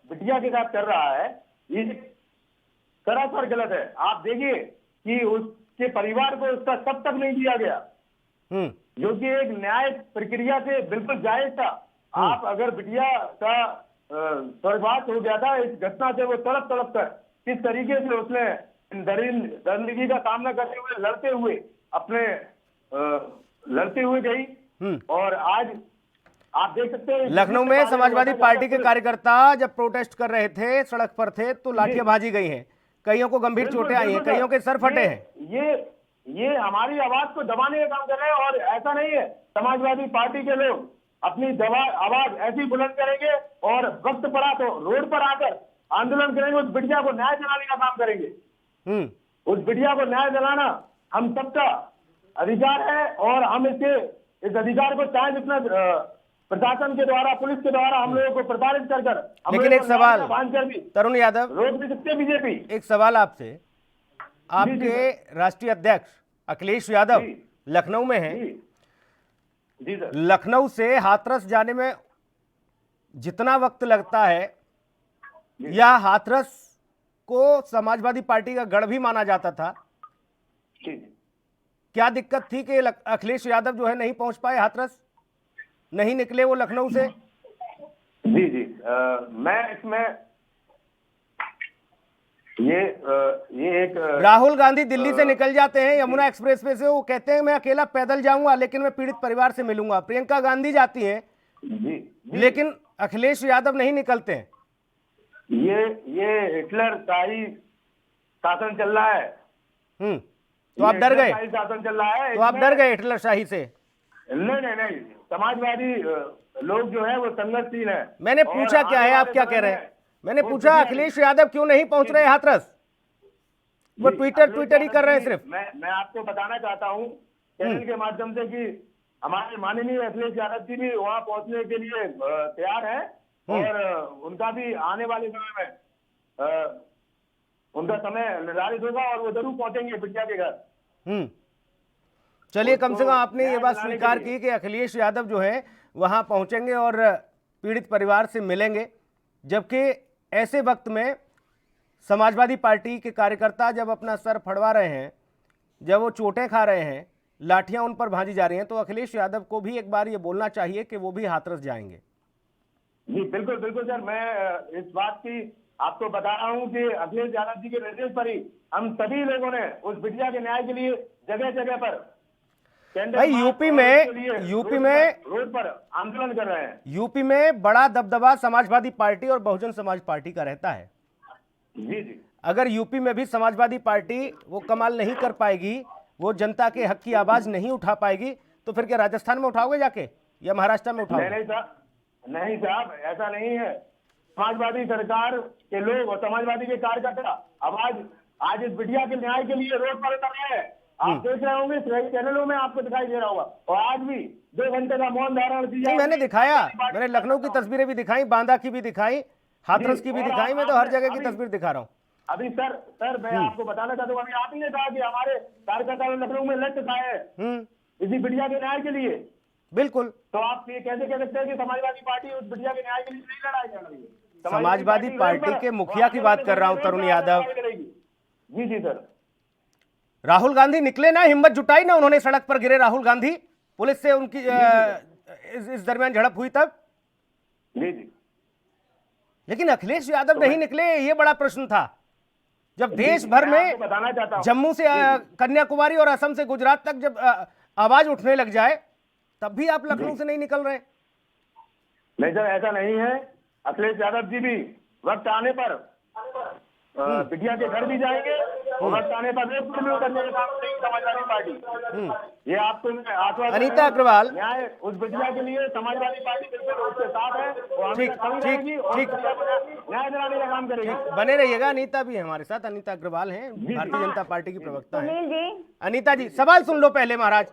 बिटिया के साथ कर रहा है, ये सरासर गलत है। आप देखिए कि उसके परिवार को उसका सब तक नहीं दिया गया, जो कि एक न्याय प्रक्रिया से बिल्कुल जायज था। आप अगर बिटिया का स्वर्गवास हो गया था इस घटना से, वो तड़प तड़प कर किस तरीके से उसने दरिंदगी का सामना करते हुए लड़ते हुए गई, और आज आप देख सकते हैं लखनऊ में समाजवादी पार्टी के कार्यकर्ता जब प्रोटेस्ट कर रहे थे, सड़क पर थे, तो लाठियां भाजी गई हैं, कईयों को गंभीर चोटें आई हैं, कईयों के सर फटे हैं। ये हमारी आवाज को दबाने का काम कर रहे हैं, और ऐसा नहीं है, समाजवादी पार्टी के लोग अपनी आवाज ऐसी बुलंद करेंगे और वक्त पड़ा तो रोड पर आकर आंदोलन करेंगे, उस बिटिया को न्याय दिलाने का काम करेंगे। उस बिटिया को न्याय दिलाना हम सबका अधिकार है, और हम इस अधिकार को चाहे जितना प्रशासन के द्वारा, पुलिस के द्वारा हम लोगों को प्रताड़ित कर लेकिन एक सवाल तरुण यादव, रोक भी सकते बीजेपी। एक सवाल आपसे, आपके राष्ट्रीय अध्यक्ष अखिलेश यादव लखनऊ में हैं, जी सर, लखनऊ से हाथरस जाने में जितना वक्त लगता है, या हाथरस को समाजवादी पार्टी का गढ़ भी माना जाता था, क्या दिक्कत थी कि अखिलेश यादव जो है नहीं पहुंच पाए हाथरस, नहीं निकले वो लखनऊ से? जी मैं इसमें ये एक राहुल गांधी दिल्ली से निकल जाते हैं यमुना एक्सप्रेसवे से, वो कहते हैं मैं अकेला पैदल जाऊंगा लेकिन मैं पीड़ित परिवार से मिलूंगा। प्रियंका गांधी जाती हैं लेकिन अखिलेश यादव नहीं निकलते हैं। ये हिटलर शाही शासन चल रहा है। तो आप डर गए? शासन चल रहा है, तो आप डर गए हिटलर शाही से? नहीं, समाजवादी लोग जो है वो संघर्षशील है। मैंने पूछा क्या है, आप क्या कह रहे हैं? मैंने पूछा अखिलेश यादव क्यों नहीं पहुंच रहे हाथरस, वो ट्विटर ही कर रहे हैं सिर्फ। मैं आपको बताना चाहता हूं चैनल के माध्यम से कि हमारे माननीय अखिलेश यादव जी भी वहां पहुंचने के लिए तैयार है, और उनका भी आने वाले समय में उनका समय निर्धारित होगा और वो जरूर पहुंचेंगे बिटिया के घर। चलिए, कम से कम आपने ये बात स्वीकार की कि अखिलेश यादव जो है वहां पहुंचेंगे और पीड़ित परिवार से मिलेंगे, जबकि ऐसे वक्त में समाजवादी पार्टी के कार्यकर्ता जब अपना सर फड़वा रहे हैं, जब वो चोटें खा रहे हैं, लाठियां उन पर भांजी जा रही हैं, तो अखिलेश यादव को भी एक बार ये बोलना चाहिए कि वो भी हाथरस जाएंगे। जी बिल्कुल सर, मैं इस बात की आपको बता रहा हूं कि अखिलेश यादव जी के निर्देश पर ही हम सभी लोगों ने उस बिटिया के न्याय के लिए जगह जगह पर भाई यूपी में रोड पर आंदोलन कर रहे हैं। यूपी में बड़ा दबदबा समाजवादी पार्टी और बहुजन समाज पार्टी का रहता है। जी अगर यूपी में भी समाजवादी पार्टी वो कमाल नहीं कर पाएगी, वो जनता के हक की आवाज नहीं उठा पाएगी, तो फिर क्या राजस्थान में उठाओगे जाके या महाराष्ट्र में उठाओगे? नहीं साहब, ऐसा नहीं है। समाजवादी सरकार के लोग और समाजवादी के कार्यकर्ता आवाज आज इस बिटिया के न्याय के लिए रोड पर उतर रहे हैं, आप देख रहे होंगे सही चैनलों में आपको दिखाई दे रहा होगा। और आज भी 2 घंटे का मौन धारण किया। नहीं, मैंने दिखाया, मैंने लखनऊ की तस्वीरें भी दिखाई, बांदा की भी दिखाई, हाथरस की भी दिखाई, मैं तो हर जगह की तस्वीर दिखा रहा हूँ। अभी सर मैं आपको बताना चाहता हूँ, अभी आप ही ने कहा कि हमारे कार्यकर्ता लखनऊ में लट खाए हैं इसी बिटिया के न्याय के लिए। बिल्कुल। तो आप ये कैसे कह सकते हैं कि समाजवादी पार्टी उस बिटिया के न्याय के लिए नहीं लड़ाई लड़ रही है? समाजवादी पार्टी के मुखिया की बात कर रहा हूं, तरुण यादव। जी सर। राहुल गांधी निकले ना, हिम्मत जुटाई ना उन्होंने, सड़क पर गिरे राहुल गांधी, पुलिस से उनकी इस दरमियान झड़प हुई तब। जी। लेकिन अखिलेश यादव नहीं निकले, ये बड़ा प्रश्न था। जब देश भर में जम्मू से कन्याकुमारी और असम से गुजरात तक जब आवाज उठने लग जाए, तब भी आप लखनऊ से नहीं निकल रहे। नहीं सर, ऐसा नहीं है। अखिलेश यादव जी भी वक्त आने पर बिटिया के घर भी जाएंगे और वक्त आने पर रेप में उतरने का काम करेगी समाजवादी पार्टी। ये आपको मैं आश्वासन। अनीता अग्रवाल, न्याय उस बिटिया के लिए समाजवादी पार्टी बिल्कुल उसके साथ है और हमेशा खड़ी रहेगी और न्याय दिलाने का काम करेगी। बने रहिएगा। अनीता भी है हमारे साथ, अनीता अग्रवाल हैं, भारतीय जनता पार्टी की प्रवक्ता है। अनीता जी, सवाल सुन लो पहले महाराज।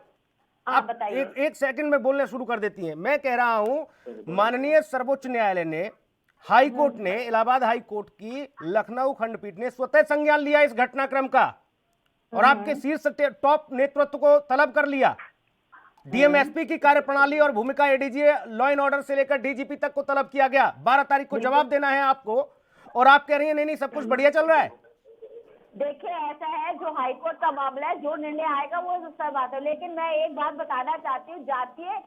आप एक सेकंड में बोलना शुरू कर देती हैं। मैं कह रहा हूं, माननीय सर्वोच्च न्यायालय ने, हाई कोर्ट ने, इलाहाबाद हाई कोर्ट की लखनऊ खंडपीठ ने स्वतः संज्ञान लिया इस घटनाक्रम का और आपके शीर्ष टॉप नेतृत्व को तलब कर लिया। डीएमएसपी की कार्यप्रणाली और भूमिका एडीजी लॉ एंड ऑर्डर से लेकर डीजीपी तक को तलब किया गया। 12 तारीख को जवाब देना है आपको और आप कह रही हैं नहीं सब कुछ बढ़िया चल रहा है। देखिए, ऐसा है, जो हाईकोर्ट का मामला है, जो निर्णय आएगा वो दूसरा बात है। लेकिन मैं एक बात बताना चाहती हूँ, जातीय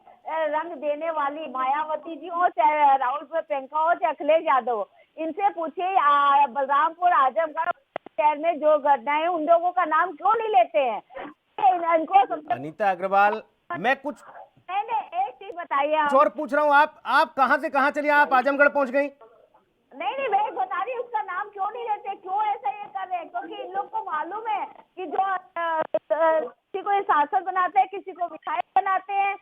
रंग देने वाली मायावती जी हो, चाहे राहुल प्रियंका हो, चाहे अखिलेश यादव हो, इनसे पूछिए बलरामपुर आजमगढ़ शहर में जो घटनाएं, उन लोगों का नाम क्यों नहीं लेते हैं इनको। अनीता अग्रवाल, मैं कुछ एक चीज बताइए, और पूछ रहा हूँ, आप कहाँ से कहाँ चलिए, आप आजमगढ़ पहुंच गई? नहीं, मैं बता रही हूँ, उसका नाम क्यों नहीं लेते, क्यों ऐसा ये कर रहे हैं? क्योंकि इन लोग को मालूम है कि जो किसी को सांसद बनाते हैं, किसी को विधायक बनाते हैं।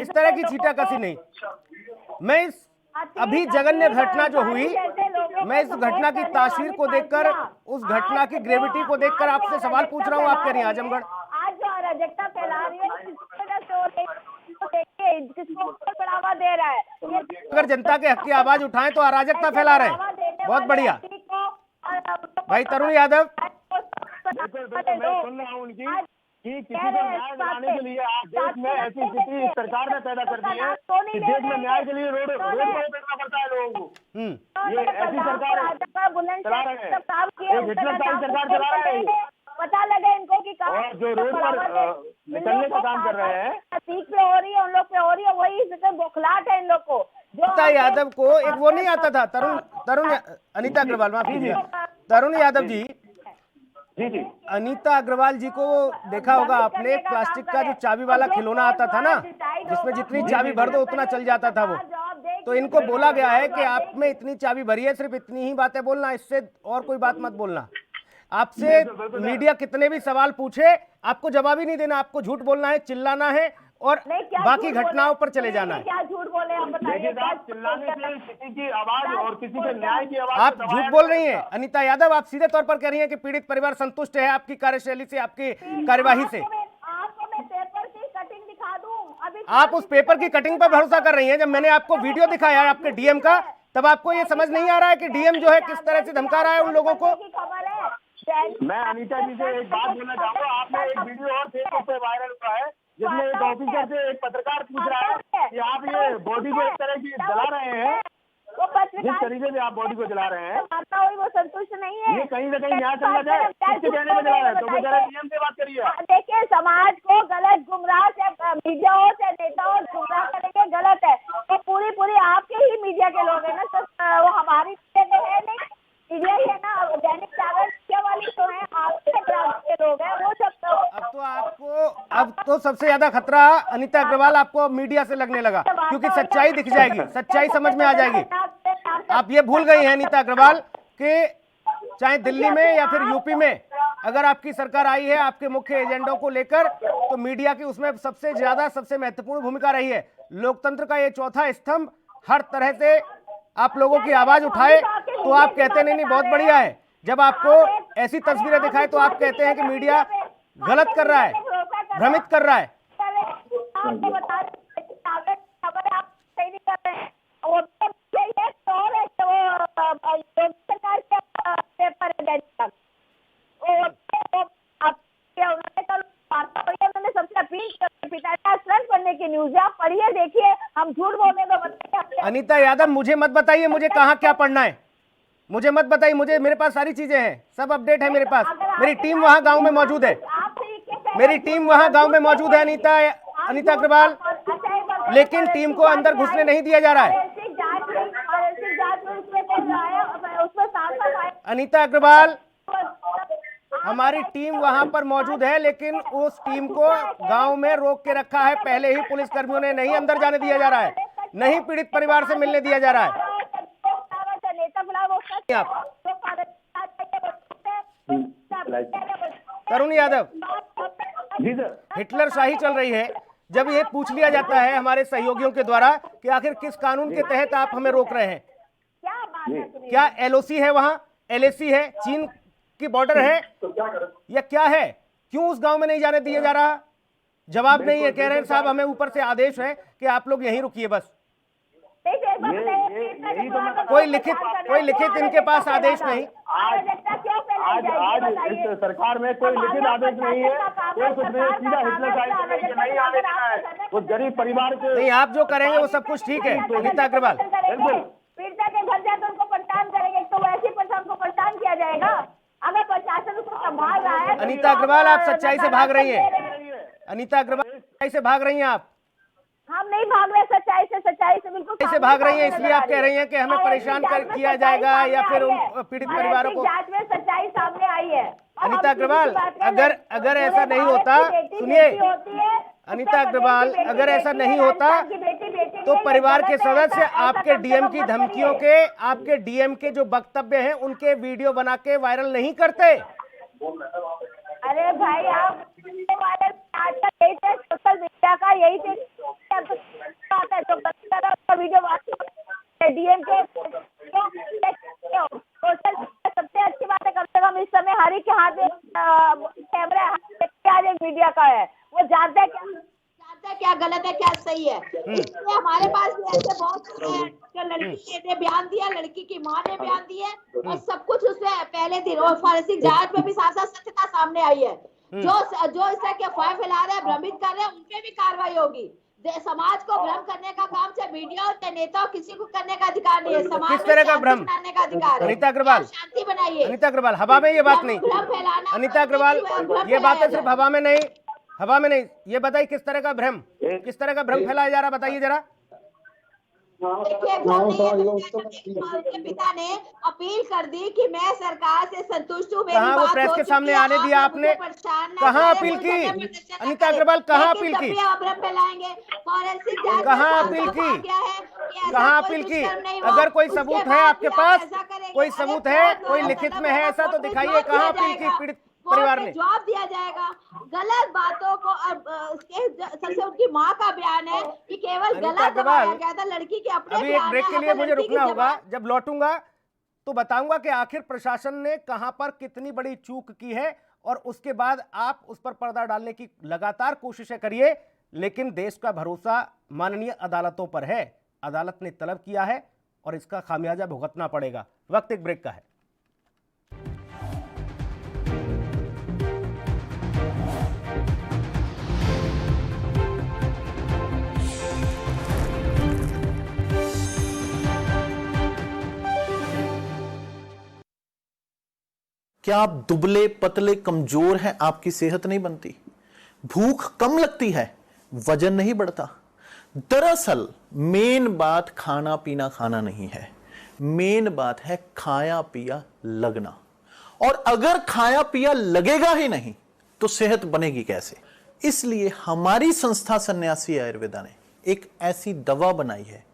इस तरह की छीटाकशी नहीं। मैं इस अभी जघन्य घटना जो हुई, मैं इस घटना की तासीर को देखकर, उस घटना की ग्रेविटी को देखकर आपसे सवाल पूछ रहा हूँ। आप कह रही हैं आजमगढ़ आज जो अराजकता फैला रही है, किसको बढ़ावा दे रहा है। अगर जनता के हक की आवाज उठाएं तो अराजकता फैला रहे हैं। बहुत बढ़िया भाई तरुण यादव। मैं सुन रहा हूँ उनकी कि किसी को न्याय दिलाने के लिए आप देश में ऐसी स्थिति सरकार ने पैदा कर दी है कि देश में न्याय के लिए रोड देखना पड़ता है लोगों को। ये ऐसी सरकार चला रहे हैं, एक हिटलरशाही सरकार चला रहे हैं। पता लगे इनको कि और जो रोड पर निकलने का काम कर रहे हैं, सीख पे हो रही है, उन लोग पे हो रही है, वही बौखलाहट है इन लोग को। अनीता यादव को एक वो नहीं आता था, तरुण अनीता अग्रवाल, माफ कीजिए, तरुण यादव जी, अनीता अग्रवाल जी को देखा होगा आपने, प्लास्टिक का जो चाबी वाला खिलौना आता था ना, जिसमें जितनी चाबी भर दो उतना चल जाता था वो, तो इनको बोला गया है कि आप में इतनी चाबी भरी है, सिर्फ इतनी ही बातें बोलना, इससे और कोई बात मत बोलना। आपसे मीडिया कितने भी सवाल पूछे, आपको जवाब ही नहीं देना, आपको झूठ बोलना है, चिल्लाना है और बाकी घटनाओं पर चले जाना है। क्या झूठ बोले हम बताइए? चिल्लाने से किसी की आवाज और किसी के न्याय की आवाज, आप झूठ बोल रही हैं अनीता यादव। आप सीधे तौर पर कह रही हैं कि पीड़ित परिवार संतुष्ट है आपकी कार्यशैली से, आपकी कार्यवाही से। आपको मैं पेपर की कटिंग दिखा दूं अभी? आप उस पेपर की कटिंग पर भरोसा कर रही हैं? जब मैंने आपको वीडियो दिखाया है आपके डीएम का, तब आपको ये समझ नहीं आ रहा है कि डीएम जो है किस तरह से धमका रहा है उन लोगों को? खबर है। मैं अनीता जी से एक बात बोलना चाहूंगा। आपने एक वीडियो और फेसबुक पे वायरल हुआ है जिसमें एक ऑफिसर से एक पत्रकार पूछ रहा है कि आप ये बॉडी को इस तरह की जला रहे हैं, जिस तरीके से आप बॉडी को जला रहे हैं, वो संतुष्ट नहीं है। ये कहीं ना कहीं न्याय चलना जाए, किसके कहने में जला रहे हैं? तो वो जरा नियम से बात करिए। देखिए, समाज को गलत गुमराह से मीडिया हो चाहे नेता हो, गुमराह करेंगे, गलत है। तो पूरी आपके ही मीडिया के लोग है ना, तो वो हमारी मीडिया है नहीं, मीडिया ही है ना, दैनिक जागरण वाली तो है, आपके लोग हैं वो सब। अब तो सबसे ज्यादा खतरा अनीता अग्रवाल आपको मीडिया से लगने लगा, क्योंकि सच्चाई दिख जाएगी, सच्चाई समझ में आ जाएगी। आप ये भूल गई हैं अनीता अग्रवाल कि चाहे दिल्ली में या फिर यूपी में अगर आपकी सरकार आई है आपके मुख्य एजेंडों को लेकर, तो मीडिया की उसमें सबसे ज्यादा, सबसे महत्वपूर्ण भूमिका रही है। लोकतंत्र का ये चौथा स्तंभ हर तरह से आप लोगों की आवाज उठाए तो आप कहते नहीं बहुत बढ़िया है। जब आपको ऐसी तस्वीरें दिखाए तो आप कहते हैं कि मीडिया गलत कर रहा है, भ्रमित कर रहा है। आपको बता खबर आप सही नहीं कर रहे हैं। वो ये और है कि वो सरकार के पेपर है दैनिक तक। उन्होंने कल वार्ता हुई है, उन्होंने सबसे अपील की पिता स्ट्रेस करने की न्यूज है, आप पढ़िए देखिए, हम झूठ बोलने में बताइए। अनीता यादव, मुझे मत बताइए मुझे कहाँ क्या पढ़ना है, मुझे मत बताइए, मुझे मेरे पास सारी चीजें हैं, सब अपडेट है मेरे पास। मेरी टीम वहां गांव में मौजूद है, मेरी टीम वहां गांव में मौजूद है अनीता अग्रवाल, लेकिन टीम को अंदर घुसने नहीं दिया जा रहा है। अनीता अग्रवाल, हमारी टीम वहां पर मौजूद है, लेकिन उस टीम को गांव में रोक के रखा है पहले ही पुलिस कर्मियों ने, नहीं अंदर जाने दिया जा रहा है, नहीं पीड़ित परिवार से मिलने दिया जा रहा है। तरुण यादव, जी सर, हिटलर शाही चल रही है जब ये पूछ लिया जाता है हमारे सहयोगियों के द्वारा कि आखिर किस कानून के तहत आप हमें रोक रहे हैं। क्या एलओसी है, वहां एलएसी है, चीन की बॉर्डर है, या क्या है? क्यों उस गांव में नहीं जाने दिया जा रहा? जवाब नहीं है, कह रहे हैं साहब हमें ऊपर से आदेश है कि आप लोग यहीं रुकिए बस। कोई लिखित इनके पास आदेश नहीं। आज इस सरकार में कोई लिखित आदेश नहीं है, कोई कुछ नहीं, सीधा हिटलर नहीं आने देना है। वो गरीब परिवार के नहीं, आप जो करेंगे वो सब कुछ ठीक है अनीता अग्रवाल। पीड़िता के घर जाकर उनको परेशान करेंगे, तो वैसे प्रशासन को परेशान किया जाएगा। अगर प्रशासन उसको संभाल रहा है। अनीता अग्रवाल, आप सच्चाई से भाग रही हैं। अनीता अग्रवाल, सच्चाई से भाग रही हैं आप। हम नहीं भाग रहे सच्चाई से बिल्कुल से भाग रही हैं, इसलिए आप कह रही हैं कि हमें परेशान किया जाएगा या फिर उन पीड़ित परिवारों को। जांच में सच्चाई सामने आई है। अनीता अग्रवाल, अगर ऐसा नहीं होता, सुनिए अनीता अग्रवाल, अगर ऐसा नहीं होता तो परिवार के सदस्य आपके डीएम की धमकियों के, आपके डीएम के जो वक्तव्य हैं उनके वीडियो बना के वायरल नहीं करते। अरे भाई, आप आज का यही थे, सोशल मीडिया का यही थे, जो वीडियो डीएम के सोशल सबसे अच्छी बात है, कम से कम इस समय हरी के हाथ में कैमरा मीडिया का है, वो जानते हैं क्या गलत है क्या सही है। इसलिए हमारे पास भी ऐसे बहुत हैं, लड़की ने बयान दिया, लड़की की मां ने बयान दिया और सब कुछ उससे पहले दिन और फॉरेंसिक जांच में भी साथ साथ सत्यता सामने आई है। जो इस तरह के अफवाह फैला रहे हैं, भ्रमित कर रहे हैं, उनपे भी कार्रवाई होगी। समाज को भ्रम करने का काम चाहे मीडिया और नेता किसी को करने का अधिकार नहीं है। समाज किस तरह का भ्रम करने का अधिकार है। अनीता अग्रवाल, शांति बनाइए। अनीता अग्रवाल, हवा में ये बात नहीं। अनीता अग्रवाल, ये बातें सिर्फ हवा में नहीं, ये बताइए किस तरह का भ्रम फैलाया जा रहा, बताइए जरा। उनके पिता ने अपील कर दी कि मैं सरकार से संतुष्ट हूँ। कहाँ वो प्रेस के सामने आने दिया आपने? कहाँ अपील की अनीता अग्रवाल, कहाँ अपील की? कहाँ अपील की? कहाँ अपील की? अगर कोई सबूत है आपके पास, कोई सबूत है, कोई लिखित में है ऐसा तो दिखाइए, कहाँ अपील की पीड़ित परिवार ने? जवाब दिया जाएगा। गलत बातों को सबसे उनकी मां का बयान है कि केवल गलत दबाया गया था लड़की के अपने। अभी एक ब्रेक के लिए मुझे रुकना होगा, जब लौटूंगा तो बताऊंगा कि आखिर प्रशासन ने कहां पर कितनी बड़ी चूक की है, और उसके बाद आप उस पर पर्दा डालने की लगातार कोशिशें करिए, लेकिन देश का भरोसा माननीय अदालतों पर है। अदालत ने तलब किया है और इसका खामियाजा भुगतना पड़ेगा। वक्त एक ब्रेक का है। क्या आप दुबले पतले कमजोर हैं, आपकी सेहत नहीं बनती, भूख कम लगती है, वजन नहीं बढ़ता? दरअसल मेन बात खाना पीना खाना नहीं है, मेन बात है खाया पिया लगना। और अगर खाया पिया लगेगा ही नहीं तो सेहत बनेगी कैसे? इसलिए हमारी संस्था सन्यासी आयुर्वेदा ने एक ऐसी दवा बनाई है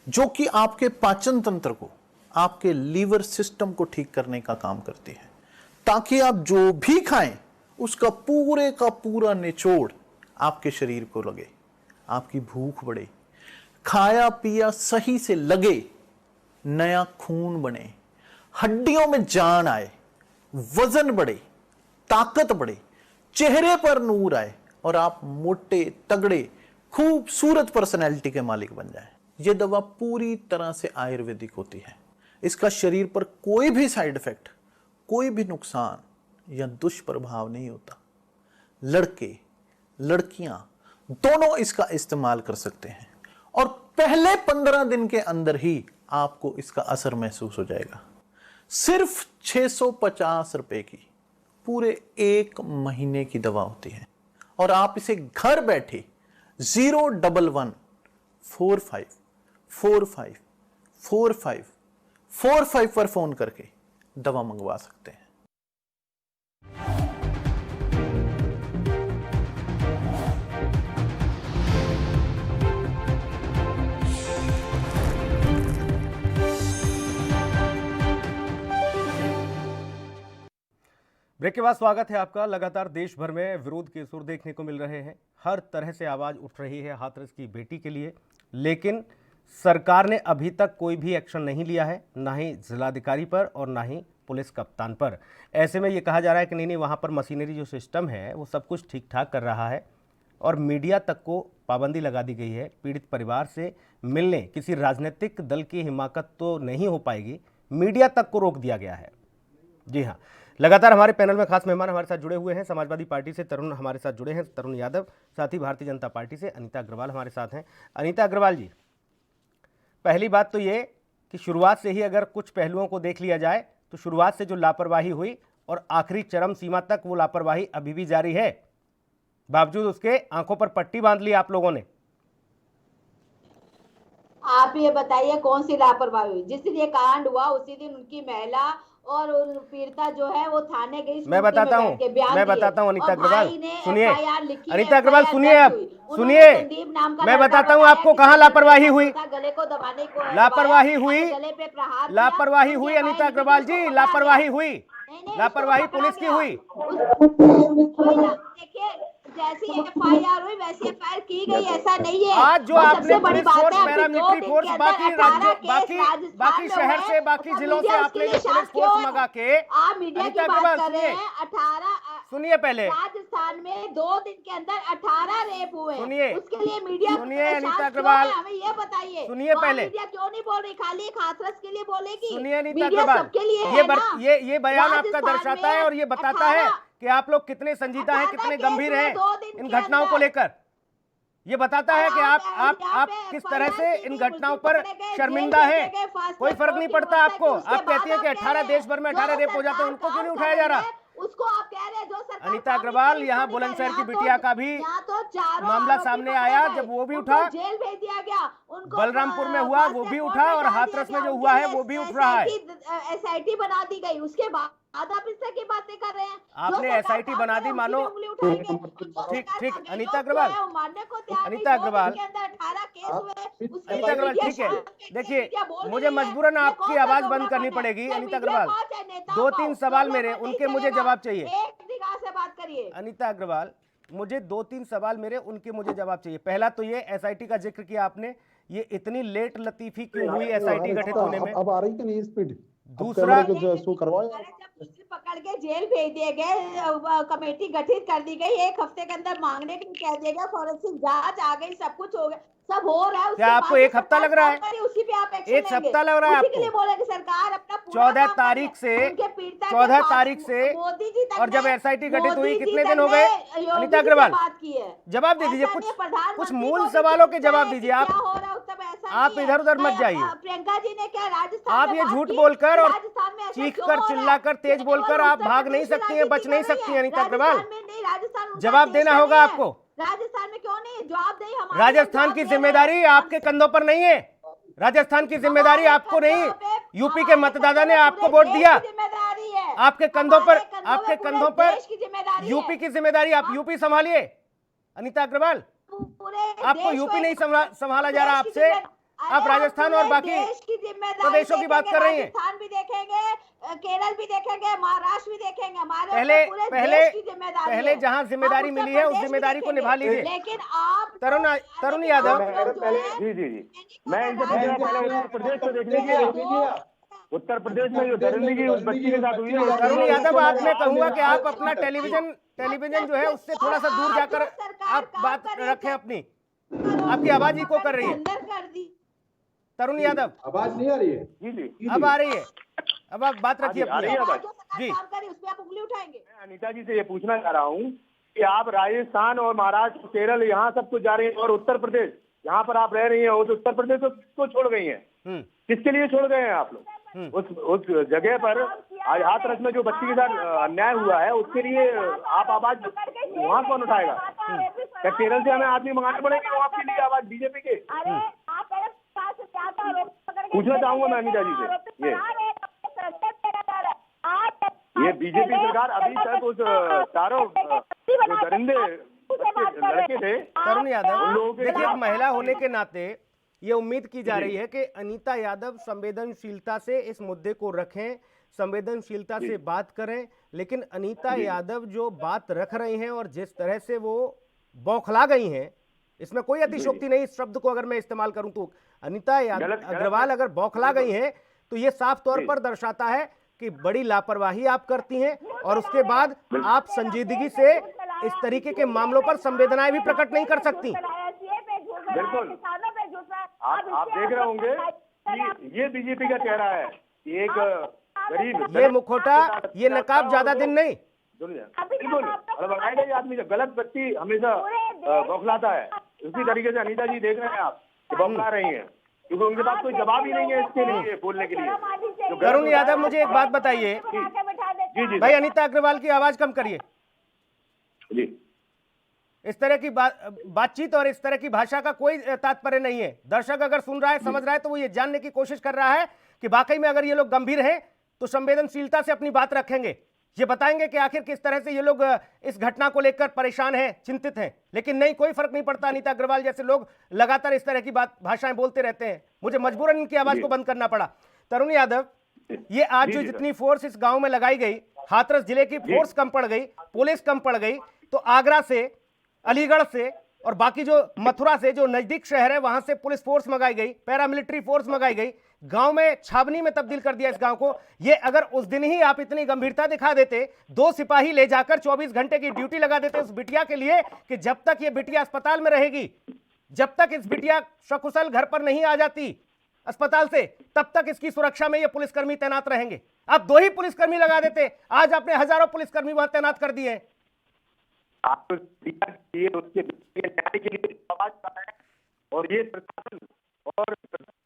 जो कि आपके पाचन तंत्र को, आपके लीवर सिस्टम को ठीक करने का काम करती है, ताकि आप जो भी खाएं उसका पूरे का पूरा निचोड़ आपके शरीर को लगे, आपकी भूख बढ़े, खाया पिया सही से लगे, नया खून बने, हड्डियों में जान आए, वजन बढ़े, ताकत बढ़े, चेहरे पर नूर आए और आप मोटे तगड़े खूबसूरत पर्सनैलिटी के मालिक बन जाएं। यह दवा पूरी तरह से आयुर्वेदिक होती है। इसका शरीर पर कोई भी साइड इफेक्ट, कोई भी नुकसान या दुष्प्रभाव नहीं होता। लड़के लड़कियां दोनों इसका इस्तेमाल कर सकते हैं और पहले 15 दिन के अंदर ही आपको इसका असर महसूस हो जाएगा। सिर्फ 650 रुपए की पूरे 1 महीने की दवा होती है और आप इसे घर बैठे 01145454545 पर फोन करके दवा मंगवा सकते हैं। ब्रेक के बाद स्वागत है आपका। लगातार देश भर में विरोध के सुर देखने को मिल रहे हैं। हर तरह से आवाज उठ रही है हाथरस की बेटी के लिए, लेकिन सरकार ने अभी तक कोई भी एक्शन नहीं लिया है, ना ही जिलाधिकारी पर और ना ही पुलिस कप्तान पर। ऐसे में ये कहा जा रहा है कि नहीं वहाँ पर मशीनरी जो सिस्टम है वो सब कुछ ठीक ठाक कर रहा है और मीडिया तक को पाबंदी लगा दी गई है। पीड़ित परिवार से मिलने किसी राजनीतिक दल की हिमाकत तो नहीं हो पाएगी, मीडिया तक को रोक दिया गया है। जी हाँ, लगातार हमारे पैनल में खास मेहमान हमारे साथ जुड़े हुए हैं। समाजवादी पार्टी से तरुण हमारे साथ जुड़े हैं, तरुण यादव, साथ ही भारतीय जनता पार्टी से अनीता अग्रवाल हमारे साथ हैं। अनीता अग्रवाल जी, पहली बात तो ये कि शुरुआत से ही अगर कुछ पहलुओं को देख लिया जाए तो शुरुआत से जो लापरवाही हुई और आखिरी चरम सीमा तक वो लापरवाही अभी भी जारी है, बावजूद उसके आंखों पर पट्टी बांध ली आप लोगों ने। आप ये बताइए कौन सी लापरवाही हुई? जिस दिन ये कांड हुआ उसी दिन उनकी महिला और पीड़िता जो है वो थाने गई। मैं बताता हूँ अनीता अग्रवाल, सुनिए अनीता अग्रवाल, सुनिए अब सुनिए, मैं बताता हूँ आपको कहाँ लापरवाही हुई। गले को दबाने को लापरवाही हुई, गले पे प्रहार, लापरवाही हुई अनीता अग्रवाल जी, लापरवाही हुई, लापरवाही पुलिस की हुई। देखिए जैसी FIR हुई वैसी FIR की गई, ऐसा नहीं है। आज जो आपने पुलिस फोर्स, पैरामिलिट्री फोर्स, बाकी राज्यों, बाकी शहर से, बाकी जिलों से आपने जो पुलिस फोर्स मंगा के, आप मीडिया की बात कर रहे हैं। 18 सुनिए पहले, राजस्थान में 2 दिन के अंदर 18 रेप हुए। सुनिए, उसके लिए मीडिया, सुनिए अनीता अग्रवाल, हमें ये बताइए, सुनिए पहले, मीडिया क्यों नहीं बोल रही? खाली हाथरस के लिए बोलेगी? सुनिए अनीता अग्रवाल, ये बयान आपका दर्शाता है और ये बताता है कि आप लोग कितने संजीदा हैं, कितने गंभीर हैं इन घटनाओं को लेकर। ये बताता है कि आप किस तरह से इन घटनाओं पर शर्मिंदा हैं। कोई फर्क नहीं पड़ता आपको। आप कहती हैं कि 18 देश भर में 18 रेप हो जाते हैं, उनको क्यों नहीं उठाया जा रहा? उसको आप कह रहे हैं जो सरकार। अनीता अग्रवाल, यहाँ बुलंदशहर की बिटिया का भी मामला सामने आया, जब वो भी उठा, जेल भेज दिया गया। उनको बलरामपुर में हुआ वो भी उठा और हाथरस में जो हुआ है वो भी उठ रहा है। SIT बना दी गई, उसके बाद आप इस तरह की बातें कर रहे हैं। आपने SIT बना दी, मानो ठीक अनीता अग्रवाल, अनीता अग्रवाल, अनीता अग्रवाल ठीक है। देखिए मुझे मजबूरन आपकी आवाज बंद करनी पड़ेगी। अनीता अग्रवाल, 2-3 सवाल मेरे, उनके मुझे जवाब चाहिए। से बात करिए अनीता अग्रवाल, मुझे 2-3 सवाल मेरे, उनके मुझे जवाब चाहिए। पहला तो ये SIT का जिक्र किया आपने, ये इतनी लेट लतीफी क्यों हुई SIT गठित होने में? अब आ रही कि नहीं स्पीड? दूसरा, पकड़ के जेल भेज दिए गए, कमेटी गठित कर दी गई, 1 हफ्ते के अंदर मांगने के लिए कह दिया गया, फॉरेंसिक जांच आ गई, सब कुछ हो गया, सब हो रहा है। क्या आपको 1 हफ्ता लग रहा है? उसी पे आप 1 सप्ताह लग रहा है आपको? लिए बोले कि सरकार अपना 14 तारीख से मोदी जी, और जब SIT गठित हुई कितने दिन हो गए? अनीता अग्रवाल जवाब दे दीजिए, कुछ मूल सवालों के जवाब दीजिए। आप इधर उधर मत जाइए। प्रियंका जी ने क्या राजस्थान, आप ये झूठ बोलकर और चीख कर, चिल्लाकर, तेज बोलकर आप भाग नहीं सकती हैं, बच नहीं सकती हैं। अनीता अग्रवाल, जवाब देना होगा आपको। राजस्थान में क्यों नहीं जवाब दे? हमारे राजस्थान की जिम्मेदारी आपके कंधों पर नहीं है। राजस्थान की जिम्मेदारी आपको नहीं, यूपी के मतदाता ने आपको वोट दिया, आपके कंधों पर यूपी की जिम्मेदारी। आप यूपी संभालिए। अनीता अग्रवाल, आपको यूपी नहीं संभाला जा रहा आपसे, आप राजस्थान और बाकी प्रदेशों की बात कर रही हैं। राजस्थान भी देखेंगे, केरल भी देखेंगे, महाराष्ट्र भी देखेंगे। हमारे पहले जहां जिम्मेदारी मिली है उस जिम्मेदारी को निभा लीजिए। लेकिन आप तरुण यादव, जी मैं इनसे पहले उत्तर प्रदेश को देख लीजिए। उत्तर प्रदेश में जो धरने की उस बच्ची के साथ हुई है। तरुण यादव, आप मैं कहूंगा कि आप अपना टेलीविजन टेलीविजन जो है उससे थोड़ा सा दूर जाकर आप बात रखें अपनी, आपकी आवाज इको कर रही है। अंदर कर दी तरुण यादव, आवाज नहीं आ रही है? जी जी अब आ रही है, अब आप बात रखिए आ रही है अपनी। आवाज? जी। काम करे उस पे आप उंगली उठाएंगे? मैं अनीता जी से ये पूछना चाह रहा हूँ कि आप राजस्थान और महाराष्ट्र, केरल यहाँ सब कुछ जा रही हैं और उत्तर प्रदेश जहाँ पर आप रह रही हैं उस उत्तर प्रदेश को किसको छोड़ गई हैं? किसके लिए छोड़ गए हैं आप लोग? उस जगह पर आज हाथरस में जो बच्ची के साथ अन्याय हुआ है उसके लिए आप आवाज वहाँ कौन उठाएगा? क्या केरल से हमें आदमी मंगाने पड़ेंगे वहाँ के लिए आवाज बीजेपी के? पूछना चाहूंगा मैं अनीता जी से, ये बीजेपी सरकार अभी तक उस चारों जो दरिंदे लड़के थे तरुण यादव, उन लोगों के देखिए एक खिलाफ- महिला होने के नाते ये उम्मीद की जा रही है कि अनीता यादव संवेदनशीलता से इस मुद्दे को रखें, संवेदनशीलता से बात करें, लेकिन अनीता यादव जो बात रख रही हैं और जिस तरह से वो बौखला गई हैं, इसमें कोई अतिशयोक्ति नहीं, इस शब्द को अगर मैं इस्तेमाल करूं तो अनीता गलत अग्रवाल अगर बौखला गई हैं तो ये साफ तौर पर दर्शाता है कि बड़ी लापरवाही आप करती हैं और उसके बाद आप संजीदगी से इस तरीके के मामलों पर संवेदनाएं भी प्रकट नहीं कर सकती। बिल्कुल, आप देख रहे होंगे कि ये बीजेपी का चेहरा है कि एक गरीब ये मुखौटा, ये नकाब ज्यादा दिन नहीं। बिल्कुल, और बताएगा ये आदमी गलत व्यक्ति हमेशा बौखलाता है। उसी तरीके से अनीता जी देख रहे हैं आप कि बौखला रही हैं क्योंकि उनके पास कोई जवाब ही नहीं है इसके लिए बोलने के लिए। जो गलत तरुण यादव, मुझे एक बात बताइए जी जी भाई, अनीता अग्रवाल की आवाज कम करिए। जी, इस तरह की बातचीत और इस तरह की भाषा का कोई तात्पर्य नहीं है। दर्शक अगर सुन रहा है, समझ रहा है, तो वो ये जानने की कोशिश कर रहा है कि वाकई में अगर ये लोग गंभीर हैं तो संवेदनशीलता से अपनी बात रखेंगे, ये बताएंगे कि आखिर किस तरह से ये लोग इस घटना को लेकर परेशान हैं, चिंतित हैं। लेकिन नहीं, कोई फर्क नहीं पड़ता। अनीता अग्रवाल जैसे लोग लगातार इस तरह की भाषाएं बोलते रहते हैं, मुझे मजबूरन इनकी आवाज को बंद करना पड़ा। तरुण यादव, ये आज जो जितनी फोर्स इस गांव में लगाई गई, हाथरस जिले की फोर्स कम पड़ गई, पुलिस कम पड़ गई, तो आगरा से, अलीगढ़ से और बाकी जो मथुरा से जो नजदीक शहर है वहां से पुलिस फोर्स मंगाई गई, पैरामिलिट्री फोर्स मंगाई गई, गांव में छावनी में तब्दील कर दिया इस गांव को। ये अगर उस दिन ही आप इतनी गंभीरता दिखा देते, 2 सिपाही ले जाकर 24 घंटे की ड्यूटी लगा देते उस बिटिया के लिए कि जब तक ये बिटिया अस्पताल में रहेगी, जब तक इस बिटिया सकुशल घर पर नहीं आ जाती अस्पताल से, तब तक इसकी सुरक्षा में ये पुलिसकर्मी तैनात रहेंगे। आप 2 ही पुलिसकर्मी लगा देते, आज आपने हजारों पुलिसकर्मी वहां तैनात कर दिए हैं। आप उसके न्याय के लिए आवाज कर रहे हैं और ये प्रशासन और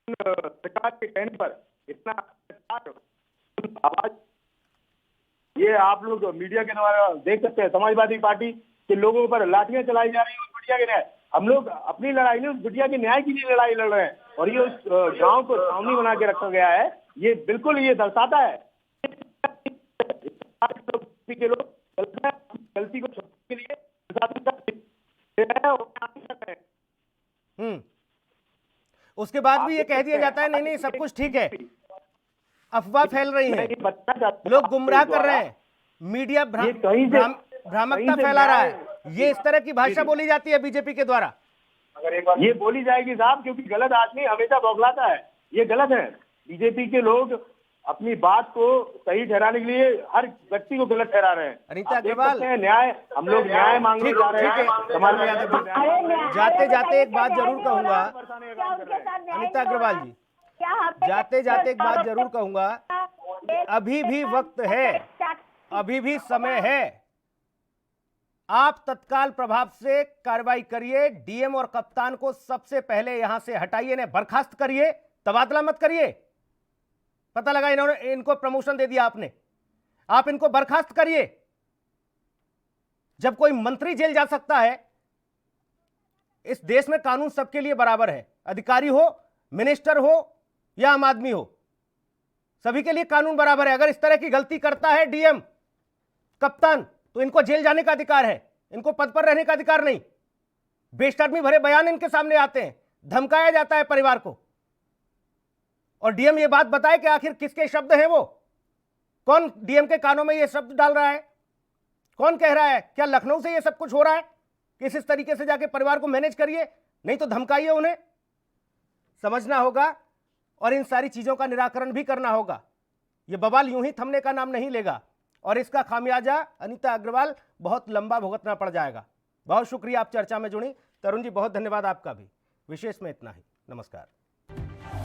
सरकार के कहने पर इतना आवाज, ये आप लोग मीडिया के द्वारा देख सकते हैं। समाजवादी पार्टी के लोगों पर लाठियां चलाई जा रही है उस बिटिया के न्याय। हम लोग अपनी लड़ाई नहीं, उस बिटिया के न्याय के लिए लड़ाई लड़ रहे हैं और ये उस गांव को छावनी बना के रखा गया है। ये बिल्कुल ये दर्शाता है के लोग गलती को छोड़ने के लिए उसके बाद भी ये कह दिया जाता है नहीं नहीं सब कुछ ठीक है। अफवाह फैल रही है, लोग गुमराह कर रहे हैं, मीडिया भ्रामकता फैला रहा है। ये इस तरह की भाषा बोली जाती है बीजेपी के द्वारा। ये बोली जाएगी साहब, क्योंकि गलत आदमी हमेशा बौखलाता है। ये गलत है। बीजेपी के लोग अपनी बात को सही ठहराने के लिए हर व्यक्ति को गलत ठहरा रहे हैं। अनीता अग्रवाल, न्याय, हम लोग न्याय मांगने जा रहे हैं। जाते जाते एक बात जरूर कहूंगा अनीता अग्रवाल जी, जाते जाते एक बात जरूर कहूंगा, अभी भी वक्त है, अभी भी समय है। आप तत्काल प्रभाव से कार्रवाई करिए, डीएम और कप्तान को सबसे पहले यहां से हटाइए, ने बर्खास्त करिए, तबादला मत करिए। पता लगा इनको प्रमोशन दे दिया आपने, आप इनको बर्खास्त करिए। जब कोई मंत्री जेल जा सकता है, इस देश में कानून सबके लिए बराबर है, अधिकारी हो, मिनिस्टर हो या आम आदमी हो, सभी के लिए कानून बराबर है। अगर इस तरह की गलती करता है डीएम, कप्तान, तो इनको जेल जाने का अधिकार है, इनको पद पर रहने का अधिकार नहीं। बेशर्मी भरे बयान इनके सामने आते हैं, धमकाया जाता है परिवार को, और डीएम ये बात बताए कि आखिर किसके शब्द हैं वो, कौन डीएम के कानों में ये शब्द डाल रहा है, कौन कह रहा है? क्या लखनऊ से ये सब कुछ हो रहा है कि इस तरीके से जाके परिवार को मैनेज करिए, नहीं तो धमकाइए उन्हें? समझना होगा और इन सारी चीजों का निराकरण भी करना होगा। ये बवाल यूं ही थमने का नाम नहीं लेगा। और इसका खामियाजा अनीता अग्रवाल बहुत लंबा भुगतना पड़ जाएगा। बहुत शुक्रिया, आप चर्चा में जुड़ी। तरुण जी बहुत धन्यवाद आपका भी। विशेष में इतना ही, नमस्कार।